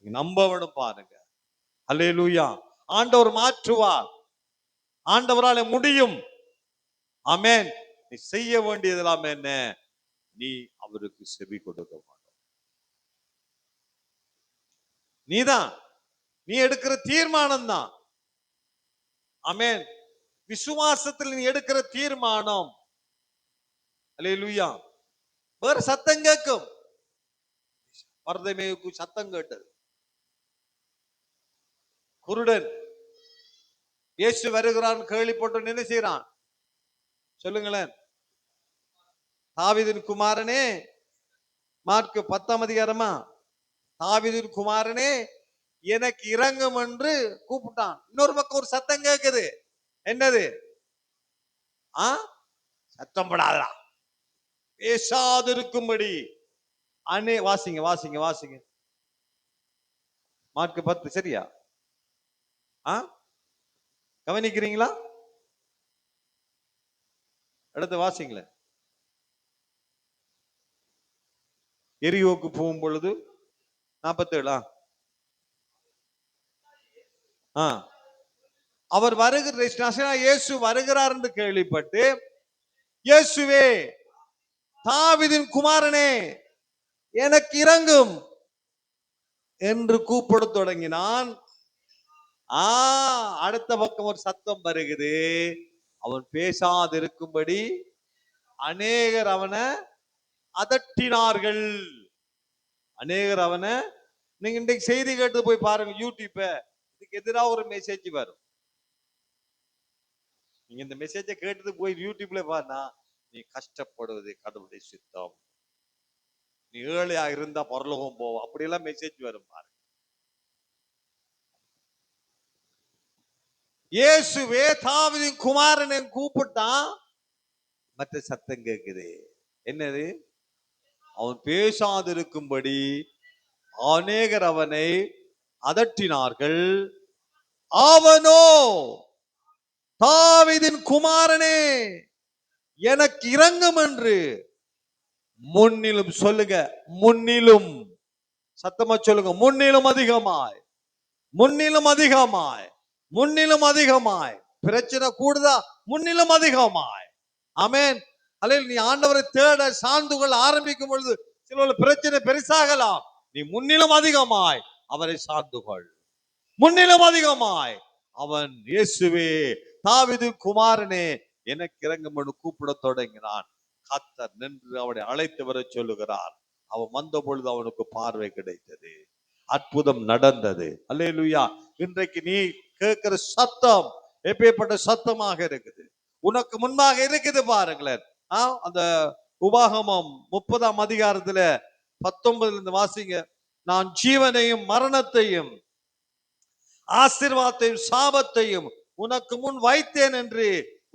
நம்பவனும் பாருங்க. அல்லேலூயா. ஆண்டவர் மாற்றுவார், ஆண்டவரால முடியும். ஆமென். நீ செய்ய வேண்டியதெல்லாம் என்ன? நீ அவருக்கு செவி கொடுக்க மாட்டோம். நீதான், நீ எடுக்கிற தீர்மானம் தான். ஆமென். விசுவாசத்தில் நீ எடுக்கிற தீர்மானம். அல்லேலூயா. வேற சத்தம் கேட்கும். பர்தமேயுக்கு சத்தம் கேட்டது. குருடன் இயேசு வருகிறான் கேள்விப்பட்டு என்ன செய்யறான் சொல்லுங்களேன்? தாவீதின் குமாரனே, மார்க்கு 10ஆம் அதிகாரமா, தாவீதின் குமாரனே எனக்கு இறங்கும் என்று கூப்பிட்டான். இன்னொரு பக்கம் ஒரு சத்தம் கேட்குது. என்னது? சத்தம் படாதா, பேசாதிருக்கும்படி. வாசிங்க வாசிங்க வாசிங்க. மார்க் 10 சரியா? கவனிக்கிறீங்களா? அடுத்து வாசிங்களேன். எரியோக்கு போகும் பொழுது 47. அவர் வருகிற இயேசு வருகிறார் என்று கேள்விப்பட்டு, இயேசுவே தாவீதின் குமாரனே எனக்கு இறங்கும் என்று கூப்பிட தொடங்கினான். அடுத்த பக்கம் ஒரு சத்தம் வருகிறது. அவன் பேசாதிருக்கும்படி அநேகர் அவனை அதட்டினார்கள். அநேகர் அவனை, நீங்க இன்றைக்கு செய்தி கேட்டு போய் பாருங்க யூடியூப்ப, இதுக்கு எதிராக ஒரு மெசேஜ் வரும். நீங்க இந்த மெசேஜை கேட்டது போய் யூடியூப்ல பாருனா, நீ கஷ்டப்படுவது கடவுளுடைய சித்தம், நீ ஏழையா இருந்தா பரலோகம் போவோம், அப்படியெல்லாம் மெசேஜ் வரும் பாருங்க. இயேசுவே தாவீதின் குமாரனை கூப்பிட்டான். மற்ற சத்தம் கேட்குது. என்னது? அவன் பேசாதிருக்கும்படி அநேகர் அவனை அதட்டினார்கள். அவனோ தாவீதின் குமாரனே எனக்கு இறங்கும் என்று முன்னிலும், சொல்லுங்க முன்னிலும், சத்தமா சொல்லுங்க, முன்னிலும் அதிகமாய், முன்னிலும் அதிகமாய், முன்னிலும் அதிகமாய். பிரச்சனை கூடுதா? முன்னிலும் அதிகமாய். ஆமென். அல்லேலூயா. நீ ஆண்டவரை தேட சார்ந்துகள் ஆரம்பிக்கும் பொழுது சில பிரச்சனை பெருசாகலாம். நீ முன்னிலும் அதிகமாய் அவரை சார்ந்துகள். முன்னிலும் அதிகமாய் அவன் இயேசுவே தாவீது குமாரனே எனக்கு இறங்கும் என்று கூப்பிட தொடங்கினான். கர்த்தர் நின்று அவனை அழைத்து வர சொல்லுகிறார். அவன் வந்த பொழுது அவனுக்கு பார்வை கிடைத்தது. அற்புதம் நடந்தது. அல்லேலூயா. இன்றைக்கு நீ கேட்கிற சத்தம் எப்பேற்பட்ட சத்தமாக இருக்குது? உனக்கு முன்பாக இருக்குது பாருங்களேன். அந்த உபாகமம் 30ஆம் அதிகாரத்துல 19 வாசிங்க. நான் ஜீவனையும் மரணத்தையும் ஆசீர்வாதத்தையும் சாபத்தையும் உனக்கு முன் வைத்தேன் என்று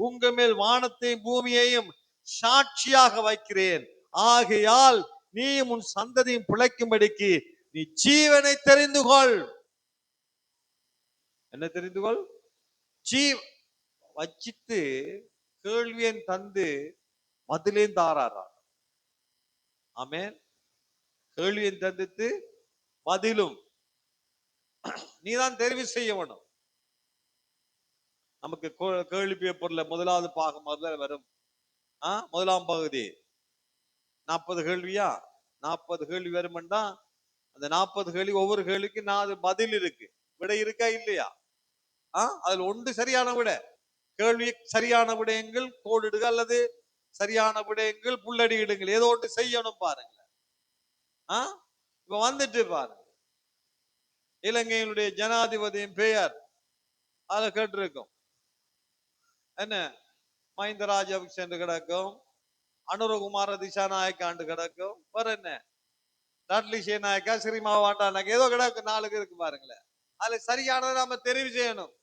உங்க மேல் வானத்தையும் பூமியையும் சாட்சியாக வைக்கிறேன். ஆகையால் நீயும் உன் சந்ததியும் பிழைக்கும்படிக்கு நீ ஜீவனை தெரிந்து கொள். என்ன தெரிந்து கொள்? வச்சிட்டு கேள்வியன் தந்து பதிலேன் தாராரா. ஆமென். கேள்வியன் தந்துட்டு பதிலும் நீதான் தெரிவு செய்ய வேணும். நமக்கு கேள்வி பேப்பர்ல முதலாவது பாகம் முதல்ல வரும். முதலாம் பகுதி 40 கேள்வியா? 40 கேள்வி வரும்னா அந்த 40 கேள்வி, ஒவ்வொரு கேள்விக்கு 4 பதில் இருக்கு. விடை இருக்கா இல்லையா? அதுல ஒன்று சரியான விட. கேள்வி சரியான விடயங்கள் கோடிடுக, அல்லது சரியான விடயங்கள் புள்ளடியிடுங்கள், ஏதோ ஒன்று செய்யணும் பாருங்க. இப்ப வந்துட்டு பாருங்க, இலங்கையினுடைய ஜனாதிபதியின் பெயர் அதுல கேட்டிருக்கும். என்ன? மஹிந்த ராஜபக்ஷ என்று கிடக்கும், அனுரகுமார திசாநாயக்காண்டு கிடக்கும், வேற என்ன டாட்லி சேநாயக்கா, ஸ்ரீமா வாண்டானாக்கா, ஏதோ கிடக்கு, 4 இருக்கு பாருங்களேன். அதுல சரியானதை நாம தெரிவு செய்யணும்.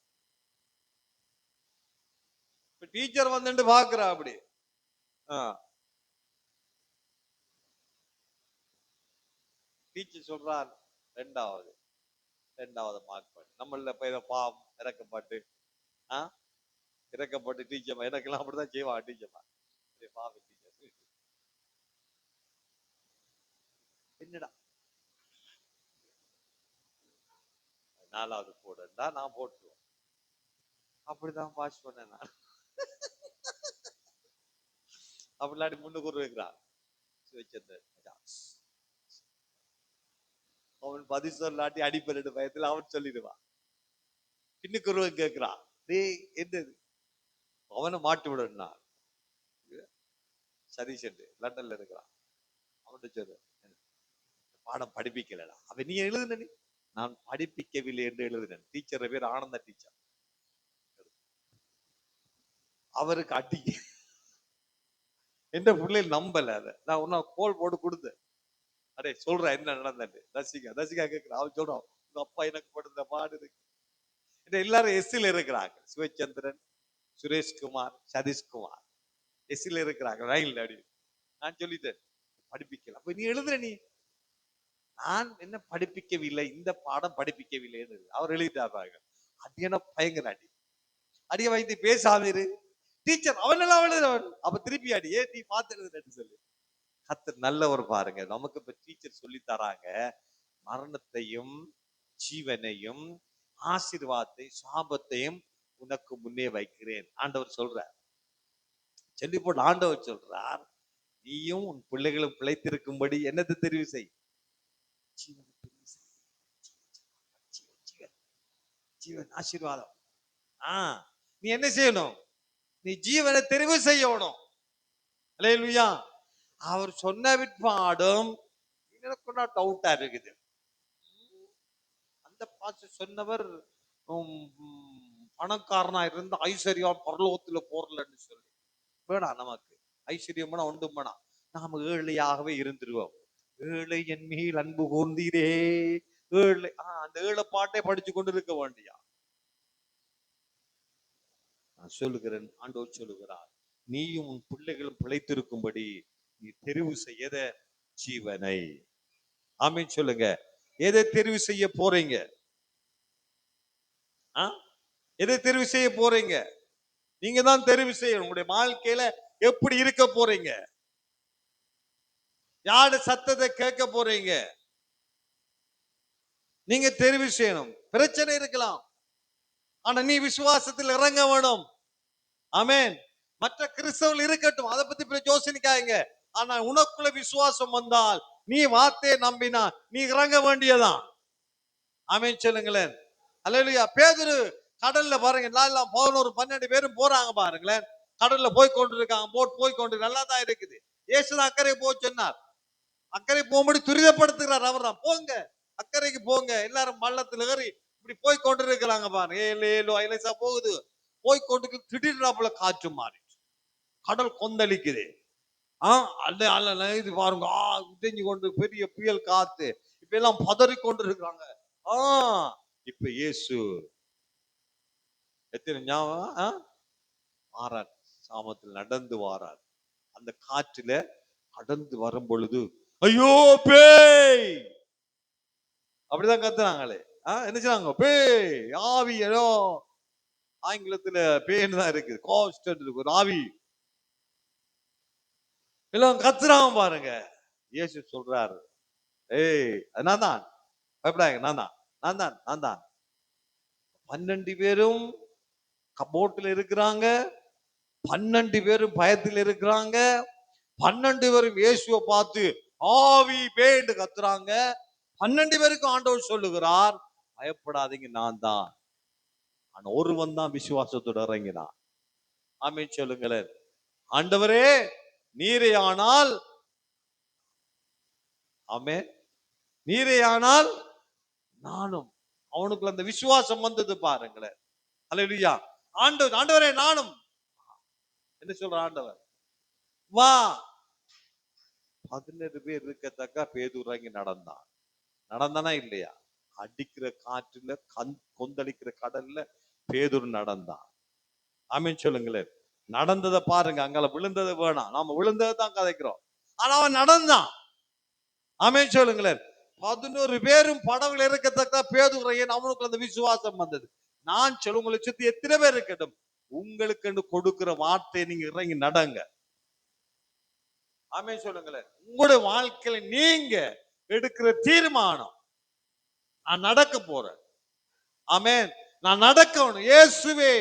டீச்சர் வந்துட்டு பாக்குறா அப்படி. டீச்சர் சொல்றார் ரெண்டாவது மார்க் பண்ணி நம்மள இதை பாவம் இறக்கப்பட்டு இறக்கப்பட்டு டீச்சர் எனக்கெல்லாம் அப்படிதான் செய்வா. டீச்சர் பாவம் டீச்சர் என்னடா 4வது போடுறா, நான் போட்டுருவேன். அப்படிதான் பாஸ் பண்ணேன் நான். அப்படி முன்னுக்கு வைக்கிறான். அவன் பதில் சொல்லாட்டி அடிப்படை பயத்துல அவன் சொல்லிடுவான். பின்னுக்கு ஒருவன் கேட்கிறான், டேய் என்னது, அவனை மாட்டி விடணும்னா சதீஷ் என்று லண்டன்ல இருக்கிறான். அவன்கிட்ட சொல்லு, பாடம் படிப்பிக்கலடா. அவன் நீ எழுதுன, நீ நான் படிப்பிக்கவில்லை என்று எழுதுனேன். டீச்சர் பேர் ஆனந்த டீச்சர். அவருக்கு அடி. எந்த பிள்ளைகள் நம்பல. அதை நான் ஒன்னா கோல் போட்டு கொடுத்தேன். அடே சொல்றேன் என்ன நடந்தது. தசிகா கேட்கிறா. அவன் சொல்றான், உங்க அப்பா எனக்கு படுத்த பாடு இருக்கு. எல்லாரும் எஸ்சில இருக்கிறாங்க. சிவச்சந்திரன், சுரேஷ்குமார், சதீஷ்குமார் எஸ்சில இருக்கிறாங்க. ரயில் அடி. நான் சொல்லிட்டேன் படிப்பிக்கல. அப்ப நீ எழுதுற, நீ நான் என்ன படிப்பிக்கவில்லை, இந்த பாடம் படிப்பிக்கவில்லை. அவர் எழுதிட்டாங்க. அடியான பயங்கர அடி. அடிய வைத்து பேசாதீரு டீச்சர், அவன் எல்லாம் எழுதுறவன். அப்ப திருப்பி அடி, ஏன் நீ பார்த்து எழுதுன்னு சொல்லு. கர்த்தர் நல்லவர் பாருங்க. நமக்கு இப்ப டீச்சர் சொல்லி தராங்க, மரணத்தையும் ஜீவனையும் ஆசீர்வாதத்தை சாபத்தையும் உனக்கு முன்னே வைக்கிறேன் ஆண்டவர் சொல்றார். சொல்லி போட்டு ஆண்டவர் சொல்றார், நீயும் உன் பிள்ளைகளும் பிழைத்திருக்கும்படி என்னத்தை தெரிவு செய், ஜீவன் ஆசீர்வாதம். நீ என்ன செய்யணும், நீ ஜீவனை தெரிவு செய்யணும். அல்லேலூயா. அவர் சொன்ன விற்பாடும் எனக்கு டவுட்டா இருக்குது. அந்த பாச சொன்னவர் பணக்காரனா இருந்து ஐஸ்வர்யம் பரலோகத்துல போறலன்னு சொல்லி வேணாம். நமக்கு ஐஸ்வர்யம் ஒன்றும் வேணாம். நாம ஏழையாகவே இருந்துருவோம். ஏழை என் மேல் அன்பு கூர்ந்தீரே, ஏழை. அந்த ஏழை பாட்டை படிச்சு கொண்டு இருக்க வேண்டியா. நான் சொல்லுகிறேன், ஆண்டவர் சொல்லுகிறார், நீயும் உன் பிள்ளைகளும் பிழைத்திருக்கும்படி நீ தெரிவு செய்யத ஜீவனை. ஆமீன் சொல்லுங்க. எதை தெரிவு செய்ய போறீங்க? எதை தெரிவு செய்ய போறீங்க? நீங்க தான் தெரிவு செய்யணும். உங்களுடைய வாழ்க்கையில எப்படி இருக்க போறீங்க? யாரு சத்தத்தை கேட்க போறீங்க? நீங்க தெரிவு செய்யணும். பிரச்சனை இருக்கலாம், ஆனா நீ விசுவாசத்தில் இறங்க வேணும். ஆமென். மற்ற கிறிஸ்தவர்கள் இருக்கட்டும், அதை பத்தி யோசனைக்காங்க. ஆனா உனக்குள்ள விசுவாசம் வந்தால், நீ வார்த்தையை நம்பினா நீ இறங்க வேண்டியதான். ஆமென் சொல்லுங்களேன். அல்லேலூயா. பேதுரு கடல்ல பாருங்க, எல்லாம் 11-12 பேரும் போறாங்க பாருங்களேன். கடல்ல போய் கொண்டிருக்காங்க, போட் போய் கொண்டு நல்லா தான் இருக்குது. இயேசுதான் அக்கறை போக சொன்னார். அக்கறை போகும்படி துரிதப்படுத்துகிறார். அவர் தான், போங்க அக்கறைக்கு போங்க. எல்லாரும் மல்லத்துல ஏறி இப்படி போய் கொண்டு இருக்கிறாங்க பாருங்க. ஏழு ஐலேசா போகுது. போய் கொண்டு திடீர்னாப்புல காற்று மாறி கடல் கொந்தளிக்குது. இது பாருங்க, தெரிஞ்சு கொண்டு பெரிய புயல் காத்து. இப்ப எல்லாம் பதறி கொண்டு இருக்கிறாங்க. இப்ப இயேசு எத்தனை ஞாபகம் வாரார், சாமத்தில் நடந்து வாரார். அந்த காற்றுல கடந்து வரும் பொழுது, ஐயோ பேய் அப்படிதான் கத்துறாங்களே. என்ன செய்றாங்க, பேய் ஆவி. ஏதோ ஆங்கிலத்துல பேய்னு தான் இருக்குது, காஸ்ட் இருக்கு, ஒரு ஆவி. எல்லாம் கத்துறாங்க பாருங்க. இயேசு சொல்றாரு, ஏய் நான் தான், பயப்படாங்க, நான் தான். 12 பேரும் போட்டில் இருக்கிறாங்க. 12 பேரும் பயத்தில் இருக்கிறாங்க. 12 பேரும் இயேசுவை பார்த்து ஆவி பேய்னு கத்துறாங்க. 12 பேருக்கும் ஆண்டவர் சொல்லுகிறார், பயப்படாதீங்க, நான் தான். ஆனா ஒருவன் தான் விசுவாசத்தோட இறங்கினான். ஆமென் சொல்லுங்களேன். ஆண்டவரே நீரே ஆனால், ஆமென், நீரே ஆனால் நானும். அவனுக்குள்ள அந்த விசுவாசம் வந்தது பாருங்களேன். அல்லேலூயா. ஆண்டவரே நானும். என்ன சொல்ற ஆண்டவர், வா. 17 பேர் இருக்கத்தக்க பேதுரு இறங்கி நடந்தானா இல்லையா? அடிக்கிற காற்றுல கொந்தளிக்கிற கடல்ல பேதுரு நடந்தான். ஆமென் சொல்லுங்களேன். நடந்ததை பாருங்க. அங்கால விழுந்தது வேணாம், நாம விழுந்ததை தான் கதைக்கிறோம். ஆனா அவன் நடந்தான். ஆமென் சொல்லுங்களேன். 11 பேரும் படகுல இருக்கத்தக்க பேதுரு, அவனுக்கு அந்த விசுவாசம் வந்தது. நான் சொல்ல, உங்களை சுத்தி எத்தனை பேர் இருக்கட்டும், உங்களுக்கு கொடுக்கிற வார்த்தையை நீங்க இறங்கி நடங்க. ஆமென் சொல்லுங்களேன். உங்களுடைய வாழ்க்கையில நீங்க எடுக்கிற தீர்மானம், நான் நடக்க போறேன். ஆமென். நான் நடக்கணும், இயேசுவே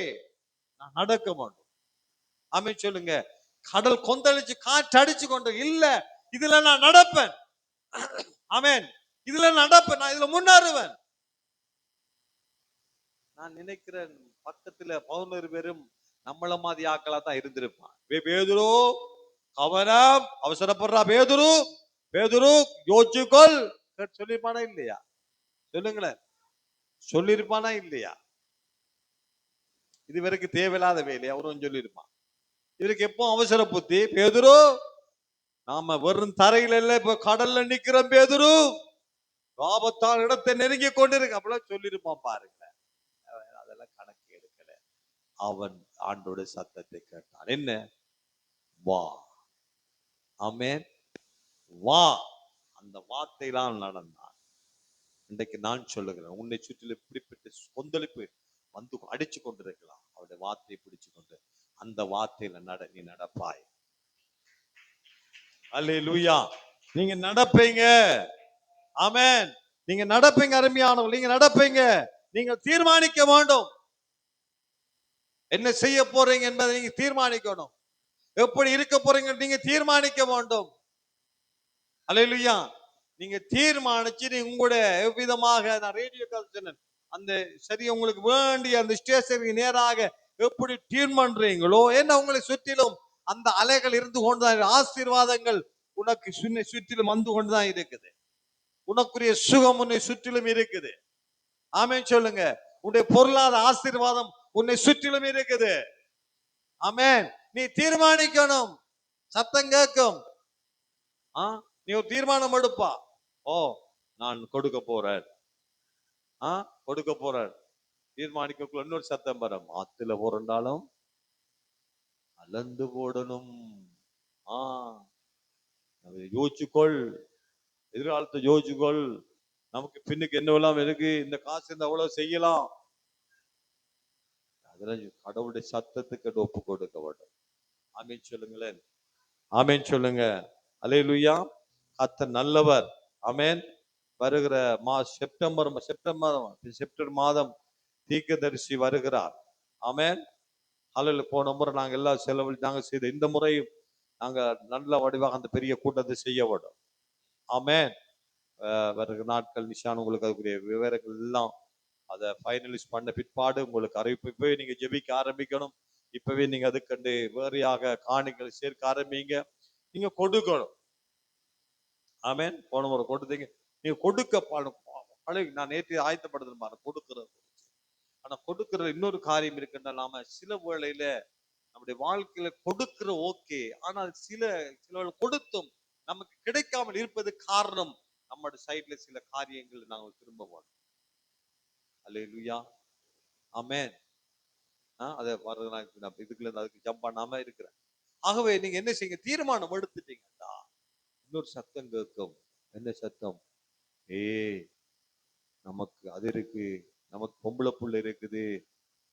நான் நடக்க வேண்டும். ஆமென் சொல்லுங்க. கடல் கொந்தளிச்சு காற்று அடிச்சு கொண்டு இல்ல, இதுல நான் நடப்பேன். ஆமென். இதுல நடப்பேன், நான் இதுல முன்னேறுவேன். நான் நினைக்கிறேன் பக்கத்துல 11 பேரும் நம்மள மாதிரி ஆக்களா தான் இருந்திருப்பான். பேதுரு கவனம், அவசரப்படுறா பேதுரு, பேதுரு யோசிச்சுக்கொள் சொல்லிருப்பானா இல்லையா? சொல்லுங்களேன், சொல்லிருப்பானா இல்லையா? இது வரைக்கும் தேவையில்லாத வேலையை அவரும் சொல்லியிருப்பான். இவருக்கு எப்போ அவசர புத்தி, பேதுரு நாம வெறும் தரையில இல்ல, இப்ப கடல்ல நிக்கிறோம் பேதுரு, ஆபத்தான இடத்தை நெருங்கி கொண்டிருக்கு அப்படிலாம் சொல்லிருப்பான் பாருங்க. அதெல்லாம் கணக்கு எடுக்கல. அவன் ஆண்டோட சத்தத்தை கேட்டான். என்ன? வா. ஆமென். வா. அந்த வார்த்தையிலாம் நடந்தான். இன்றைக்கு நான் சொல்லுகிறேன், உன்னை சுற்றிலும் இப்படிப்பட்ட கொந்தளிப்பு வந்து அடிச்சு கொண்டிருக்கலாம். அவருடைய வார்த்தையை பிடிச்சு கொண்டு அந்த வார்த்தையில நீ நடப்பாய். அல்லேலூயா. நீங்க நடப்பீங்க. ஆமென். நீங்க நடப்பீங்க அருமையானவர்கள், நீங்க நடப்பீங்க. நீங்க தீர்மானிக்க வேண்டும். என்ன செய்ய போறீங்க என்பதை நீங்க தீர்மானிக்கணும். எப்படி இருக்க போறீங்க நீங்க தீர்மானிக்க வேண்டும். அல்லேலூயா. நீங்க தீர்மானிச்சு நீங்க உங்களுடைய எவ்விதமாக, நான் ரேடியோ கால் சொன்னேன், அந்த சரி உங்களுக்கு வேண்டிய அந்த ஸ்டேஷனுக்கு நேராக எப்படி டியூன் பண்றீங்களோ, என்ன உங்களை சுற்றிலும் அந்த அலைகள் இருந்து கொண்டுதான், ஆசீர்வாதங்கள் உனக்கு சுற்றிலும் வந்து கொண்டுதான் இருக்குது. உனக்குரிய சுகம் உன்னை சுற்றிலும் இருக்குது. ஆமென் சொல்லுங்க. உன்னுடைய பொருளாதார ஆசீர்வாதம் உன்னை சுற்றிலும் இருக்குது. ஆமென். நீ தீர்மானிக்கணும். சத்தம் கேட்கும். நீ ஒரு தீர்மானம் எடுப்பா. ஓ, நான் கொடுக்க போறேன். கொடுக்க போறேன். தீர்மானிக்க இன்னொரு சத்தம் வரும். ஆத்துல போறண்டாலும் அளந்து போடணும். யோசிச்சுக்கொள், எதிர்காலத்தை யோசிச்சுக்கொள். நமக்கு பின்னுக்கு என்னவெல்லாம் இருக்கு, இந்த காசு இந்த அவ்வளவு செய்யலாம். அதெல்லாம் கடவுளுடைய சத்தத்துக்கு ஒப்பு கொடுக்க வேண்டும். ஆமீன் சொல்லுங்களேன். ஆமீன் சொல்லுங்க. அல்லேலூயா. கர்த்தர் நல்லவர். ஆமேன். வருகிற செப்டம்பர் மாதம் தீர்க்கதரிசி வருகிறார். ஆமேன். அல்ல போன முறை நாங்க எல்லாம் நாங்க செய்த இந்த முறையும் நாங்க நல்ல வடிவாக அந்த பெரிய கூட்டத்தை செய்ய வேண்டும். ஆமேன். வருகிற நாட்கள் நிஷான் உங்களுக்கு அதுக்குரிய விவரங்கள் எல்லாம் அதை ஃபைனலிஸ்ட் பண்ண பிற்பாடு உங்களுக்கு அறிவிப்பு. இப்பவே நீங்க ஜெபிக்க ஆரம்பிக்கணும். இப்பவே நீங்க அதுக்கண்டு வேறையாக காணிகளை சேர்க்க ஆரம்பிங்க. நீங்க கொடுக்கணும். ஆமேன். போன முறை கொடுத்தீங்க, நீங்க கொடுக்க நான் நேற்று ஆயத்தப்படுத்த பாருங்க கொடுக்கிறது. ஆனா கொடுக்கிற இன்னொரு காரியம் இருக்குன்னா, நாம சில வேளையில நம்முடைய வாழ்க்கையில கொடுக்கிற ஓகே, ஆனால் சில கொடுத்தும் நமக்கு கிடைக்காமல் இருப்பது காரணம் நம்முடைய சைட்ல சில காரியங்கள் நாங்கள் திரும்ப போனோம். அல்லேலூயா. ஆமென். அதை இதுக்குள்ள அதுக்கு ஜம்ப் பண்ணாம இருக்கிறேன். ஆகவே நீங்க என்ன செய்யுங்க, தீர்மானம் எடுத்துட்டீங்கடா, இன்னொரு சத்தம் கேட்கும். என்ன சத்தம்? நமக்கு அது இருக்கு, நமக்கு பொம்பளை புள்ள இருக்குது,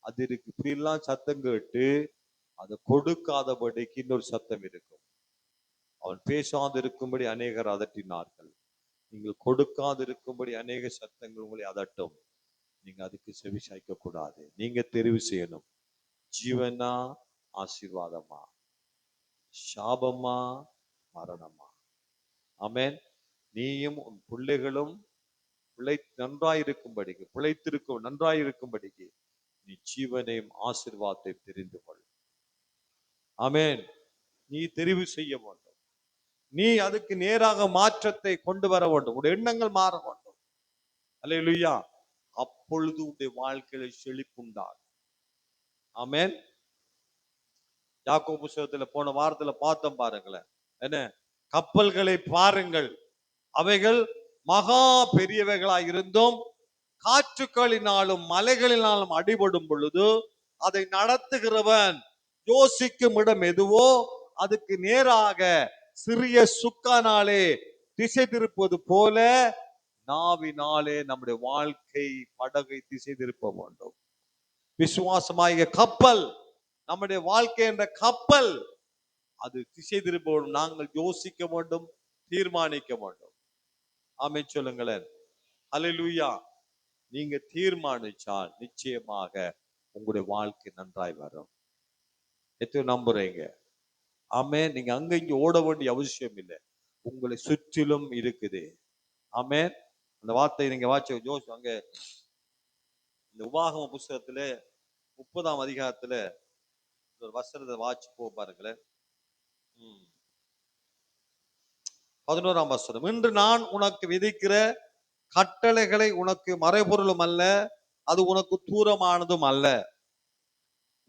அது இருக்கு, இப்படி எல்லாம் சத்தம் கேட்டு அதை கொடுக்காதபடிக்கு இன்னொரு சத்தம் இருக்கும். அவன் பேசாது இருக்கும்படி அநேகர் அதட்டினார்கள். நீங்கள் கொடுக்காது இருக்கும்படி அநேக சத்தங்கள் உங்களை அதட்டும். நீங்க அதுக்கு செவி சாய்க்க கூடாது. நீங்க தெரிவு செய்யணும். ஜீவனா, ஆசீர்வாதமா, சாபமா, மரணமா. ஆமென். நீயும் உன் பிள்ளைகளும் நன்றாயிருக்கும்படிக்கு, நன்றாயிருக்கும்படிக்கு நீ ஜீவனையும் ஆசீர்வாதத்தையும் தெரிந்து கொள். ஆமென். நீ தெரிவு செய்ய வேண்டும். நீ அதுக்கு நேராக மாற்றத்தை கொண்டு வர வேண்டும். உடைய எண்ணங்கள் மாற வேண்டும். அல்லேலூயா. அப்பொழுது உடைய வாழ்க்கையில செழிப்புண்டாகும். ஆமென். யாக்கோபு புத்தகத்துல போன வாரத்துல பார்த்தோம் பாருங்களேன். என்ன? கப்பல்களை பாருங்கள், அவைகள் மகா பெரியவைகளாய் இருந்தும் காற்றுக்களினாலும் மலைகளினாலும் அடிபடும் பொழுது அதை நடத்துகிறவன் யோசிக்கும் இடம் எதுவோ அதுக்கு நேராக சிறிய சுக்கானாலே திசை திருப்பது போல நாவினாலே நம்முடைய வாழ்க்கை படகை திசை திருப்ப வேண்டும். விசுவாசமாகிய கப்பல், நம்முடைய வாழ்க்கை என்ற கப்பல், அது திசை திருப்ப வேண்டும். நாங்கள் யோசிக்க வேண்டும், தீர்மானிக்க வேண்டும். ஆமென் சொல்லுங்களேன். அல்லேலூயா. நீங்க தீர்மானிச்சால் நிச்சயமாக உங்களுடைய வாழ்க்கை நன்றாய் வரும். எத்தனை நம்புறீங்க? ஆமென். நீங்க அங்க இங்க ஓட வேண்டிய அவசியம் இல்லை. உங்களை சுற்றிலும் இருக்குது. ஆமென். அந்த வார்த்தை நீங்க வாட்ச ஜோஸ் அங்க இந்த உபாகம புஸ்தகத்துல 30ஆம் அதிகாரத்துல ஒரு வசனத்தை வாட்சி போ பாருங்களேன். 11ஆம் வசனம். இன்று நான் உனக்கு விதிக்கிற கட்டளைகளை உனக்கு மறைபொருளும் அல்ல, அது உனக்கு தூரமானதும் அல்ல.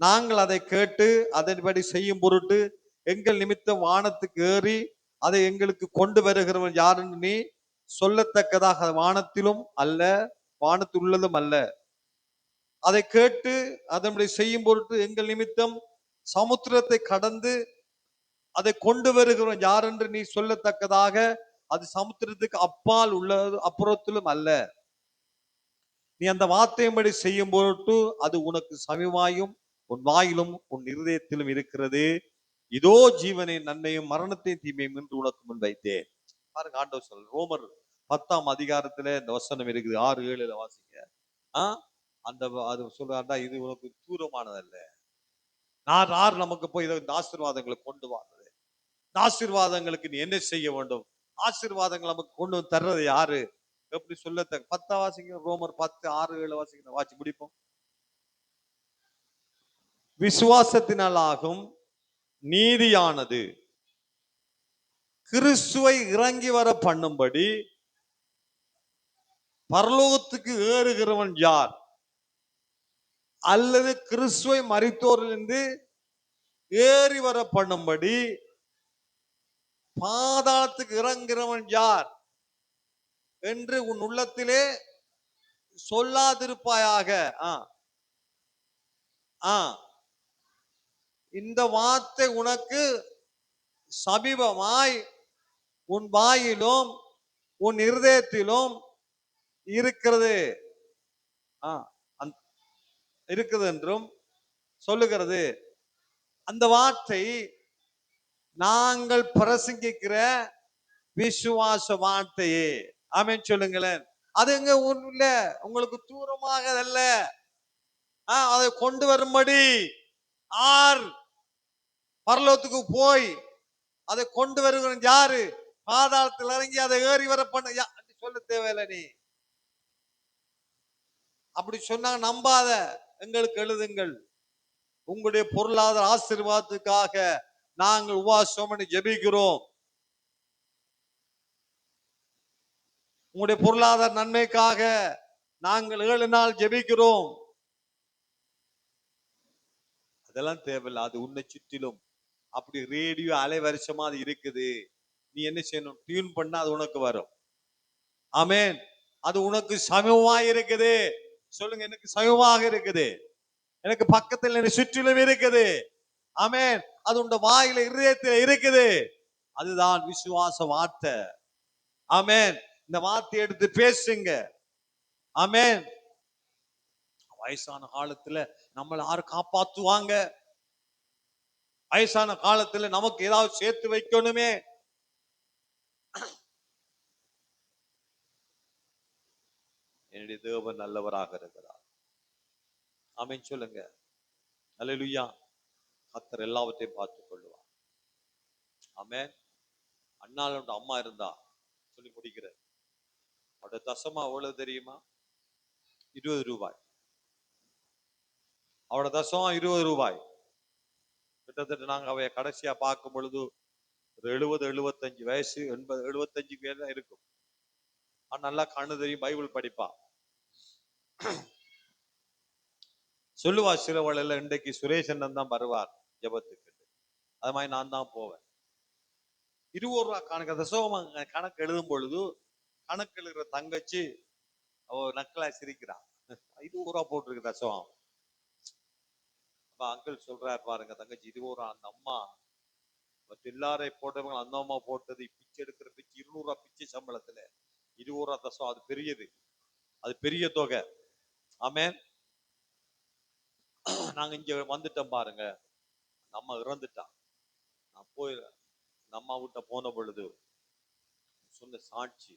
நாங்கள் அதை கேட்டு அதன்படி செய்யும் பொருட்டு எங்கள் நிமித்தம் வானத்துக்கு ஏறி அதை எங்களுக்கு கொண்டு வருகிறவன் யார் என்று நீ சொல்லத்தக்கதாக வானத்திலும் அல்ல, வானத்தில் உள்ளதும் அல்ல. அதை கேட்டு அதன்படி செய்யும் பொருட்டு எங்கள் நிமித்தம் சமுத்திரத்தை கடந்து அதை கொண்டு வருகிறவன் யார் என்று நீ சொல்லத்தக்கதாக அது சமுத்திரத்துக்கு அப்பால் உள்ளது, அப்புறத்திலும் அல்ல. நீ அந்த வார்த்தையின்படி செய்யும் பொருட்டு அது உனக்கு சமீபமாயும் உன் வாயிலும் உன் இருதயத்திலும் இருக்கிறது. இதோ ஜீவனை நன்மையும் மரணத்தை தீமையும் என்று உனக்கு முன் வைத்தேன். பாருங்க, ஆண்டவர் சொல்ற ரோமர் 10ஆம் அதிகாரத்துல இந்த வசனம் இருக்குது. 6-7 வாசிங்க. அந்த அது சொல்றாருடா, இது உனக்கு தூரமானதல்ல. யார் நமக்கு போய் இந்த ஆசீர்வாதங்களை கொண்டு வாங்குது? இந்த ஆசீர்வாதங்களுக்கு நீ என்ன செய்ய வேண்டும்? ஆசீர்வாதங்கள் நமக்கு கொண்டு தர்றது யாரு? எப்படி சொல்லத்த 10 வாசிங்க. ரோமர் 10:6-7 வாசிங்க. வாசி முடிப்போம். விசுவாசத்தினால் ஆகும் நீதியானது கிறிஸ்துவை இறங்கி வர பண்ணும்படி பரலோகத்துக்கு ஏறுகிறவன் யார்? அல்லது கிறிஸ்துவை மரித்தோரிலிருந்து ஏறி வர பண்ணும்படி பாதாளத்துக்கு இறங்குகிறவன் யார் என்று உன் உள்ளத்திலே சொல்லாதிருப்பாயாக. இந்த வார்த்தை உனக்கு சமீபமாய் உன் வாயிலும் உன் இருதயத்திலும் இருக்கிறது இருக்குது என்றும் சொல்லுகிறது. அந்த வார்த்தை நாங்கள் பிரசங்கிக்கிற விசுவாச வார்த்தையே. ஆமென் சொல்லுங்களேன். அது எங்க உள்ள உங்களுக்கு தூரமாக அல்ல, அதை கொண்டு வரும்படி ஆர் பரலோகத்துக்கு போய் அதை கொண்டு வருகிற யாரு? பாதாளத்தில் இறங்கி அதை ஏறி வர பண்ண சொல்ல தேவையில்லை. நீ அப்படி சொன்னாங்க நம்பாத. எங்களுக்கு எழுதுங்கள். உங்களுடைய பொருளாதார ஆசீர்வாதத்துக்காக நாங்கள் உபவாசம் பண்ணி ஜெபிக்கிறோம். உங்களுடைய பொருளாதார நன்மைக்காக நாங்கள் 7 நாள் ஜெபிக்கிறோம். அதெல்லாம் தேவையில்லை. அது உன்னை சுற்றிலும் அப்படி ரேடியோ அலைவரிசமா அது இருக்குது. நீ என்ன செய்யணும்? டியூன் பண்ணா அது உனக்கு வரும். ஆமென். அது உனக்கு சமீபமாக இருக்குது. சொல்லுங்க, எனக்கு சமீபமாக இருக்குது, எனக்கு பக்கத்தில் எனக்கு சுற்றிலும் இருக்குது. ஆமென். அது உண்ட வாயில இருதயத்தில் இருக்குது. அதுதான் விசுவாச வார்த்தை. ஆமென். இந்த வார்த்தை எடுத்து பேசுங்க. ஆமென். வயசான காலத்துல நம்மளை யாரு காப்பாத்துவாங்க? வயசான காலத்துல நமக்கு ஏதாவது சேர்த்து வைக்கணுமே. என்னுடைய தேவன் நல்லவராக இருக்கிறார். ஆமென் சொல்லுங்க. அல்லேலூயா. கர்த்தர் எல்லாவற்றையும் பார்த்துக் கொள்ளுவார். ஆமென். அண்ணாளோட அம்மா இருந்தா சொல்லி முடிக்கிறேன். அவருடைய தசமா எவ்வளவு தெரியுமா? 20 ரூபாய். அவரோட தசமா 20 ரூபாய். கிட்டத்தட்ட நாங்க அவைய கடைசியா பார்க்கும் பொழுது ஒரு 70-75 வயசு, 80-75 பேர் தான் இருக்கும். நல்லா கண்ணு தெரியும், பைபிள் படிப்பா. சொல்லுவா சிலவள் எல்லாம், இன்றைக்கு சுரேஷன் தான் வருவார் ஜபத்துக்கு, அது மாதிரி நான் தான் போவேன். 20 ரூபா கணக்கு தசோமா கணக்கு எழுதும் பொழுது கணக்கு எழுதுற தங்கச்சி அவ நக்கலா சிரிக்கிறான். 20 ரூபா போட்டிருக்கு தசவம். அப்ப அங்கிள் சொல்றாரு பாருங்க, தங்கச்சி 20 ரூபா. அந்த அம்மா மற்ற எல்லாரையும் போட்டவங்க அந்த அம்மா போட்டது பிச்சை எடுக்கிற பிச்சை 200 ரூபா பிச்சை சம்பளத்துல 20 ரூபா தசம். அது பெரியது, அது பெரிய தொகை. ஆமென். நாங்க இங்க வந்துட்டோம் பாருங்க. நம்ம இறந்துட்டான். நான் போய் நம்ம விட்ட போன பொழுது சொன்ன சாட்சி,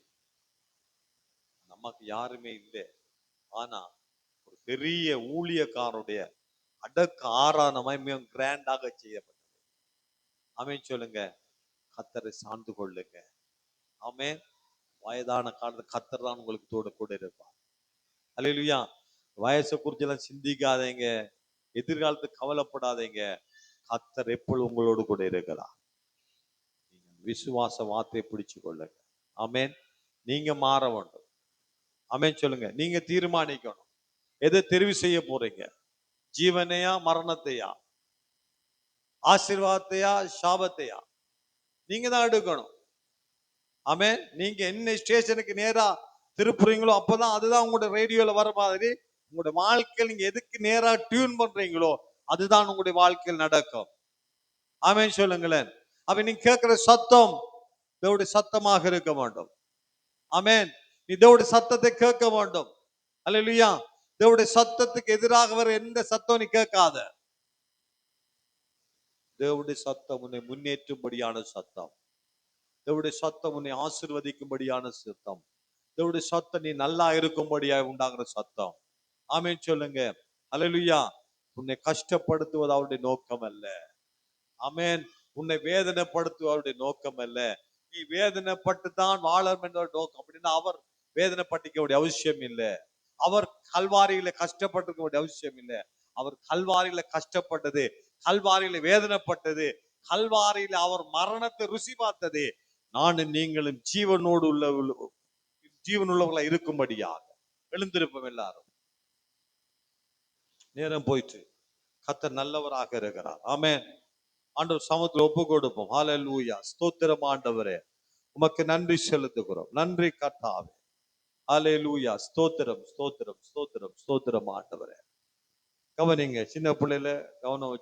நமக்கு யாருமே இல்லை. ஆனா ஒரு பெரிய ஊழியக்காரருடைய அடக்க ஆராதனமாய் மிக கிராண்டாக செய்யப்பட்டது. ஆமென் சொல்லுங்க. கர்த்தரை சார்ந்து கொள்ளுங்க. ஆமென். வயதான காலத்துல கர்த்தர் தான் உங்களுக்கு கூட இருப்பார். அல்லேலூயா. வயசை குறிச்சு எல்லாம் சிந்திக்காதீங்க, எதிர்காலத்துக்கு கவலைப்படாதீங்க. கர்த்தர் எப்பொழுது உங்களோடு கூட இருக்கிறார். விசுவாச வார்த்தையை பிடிச்சு கொள்ளுங்க. ஆமென். நீங்க மாற வேண்டும். ஆமென் சொல்லுங்க. நீங்க தீர்மானிக்கணும், எதை தெரிவு செய்ய போறீங்க? ஜீவனையா மரணத்தையா, ஆசீர்வாதத்தையா சாபத்தையா? நீங்க தான் எடுக்கணும். ஆமென். நீங்க என்ன ஸ்டேஷனுக்கு நேரா திருப்புறீங்களோ அப்பதான் அதுதான் உங்களோட ரேடியோல வர மாதிரி உங்களுடைய வாழ்க்கையில் நீங்க எதுக்கு நேரா டியூன் பண்றீங்களோ அதுதான் உங்களுடைய வாழ்க்கையில் நடக்கும். ஆமென் சொல்லுங்களேன். அப்ப நீங்க கேட்கிற சத்தம் தேவனுடைய சத்தமாக இருக்க வேண்டும். ஆமென். நீ தேவனுடைய சத்தத்தை கேட்க வேண்டும். அல்லேலூயா. தேவனுடைய சத்தத்துக்கு எதிராக வர எந்த சத்தம் நீ கேட்காத. தேவனுடைய சத்தம் உன்னை முன்னேற்றும்படியான சத்தம். தேவனுடைய சத்தம் உன்னை ஆசீர்வதிக்கும்படியான சத்தம். தேவனுடைய சத்தம் நீ நல்லா இருக்கும்படியாக உண்டாகிற சத்தம். ஆமென் சொல்லுங்க. அல்லேலூயா. உன்னை கஷ்டப்படுத்துவது அவருடைய நோக்கம் அல்ல. ஆமென். உன்னை வேதனைப்படுத்துவது அவருடைய நோக்கம் அல்ல. நீ வேதனைப்பட்டு தான் வாழணும் என்ற நோக்கம். அப்படின்னா அவர் வேதனைப்பட்டிக்க வேண்டிய அவசியம் இல்லை. அவர் கல்வாரியில கஷ்டப்பட்டிருக்க வேண்டிய அவசியம் இல்லை. அவர் கல்வாரியில கஷ்டப்பட்டது, கல்வாரியில வேதனைப்பட்டது, கல்வாரியில அவர் மரணத்தை ருசி பார்த்தது நானும் நீங்களும் ஜீவனுள்ளவர்களா இருக்கும்படியாக. எழுந்திருப்போம் எல்லாரும். நேரம் போயிட்டு கர்த்தர் நல்லவராக இருக்கிறார். ஆமென். ஆண்டவர் சமூகத்தில் ஒப்பு கொடுப்போம். ஹல்லேலூயா. ஸ்தோத்திரம் ஆண்டவரே, உமக்கு நன்றி செலுத்துகிறோம். நன்றி கர்த்தாவே. ஹல்லேலூயா. ஸ்தோத்திரம் ஸ்தோத்திரம் ஸ்தோத்திரம் ஸ்தோத்திரம் ஆண்டவரே. கவனிங்க, சின்ன பிள்ளையில கவனம்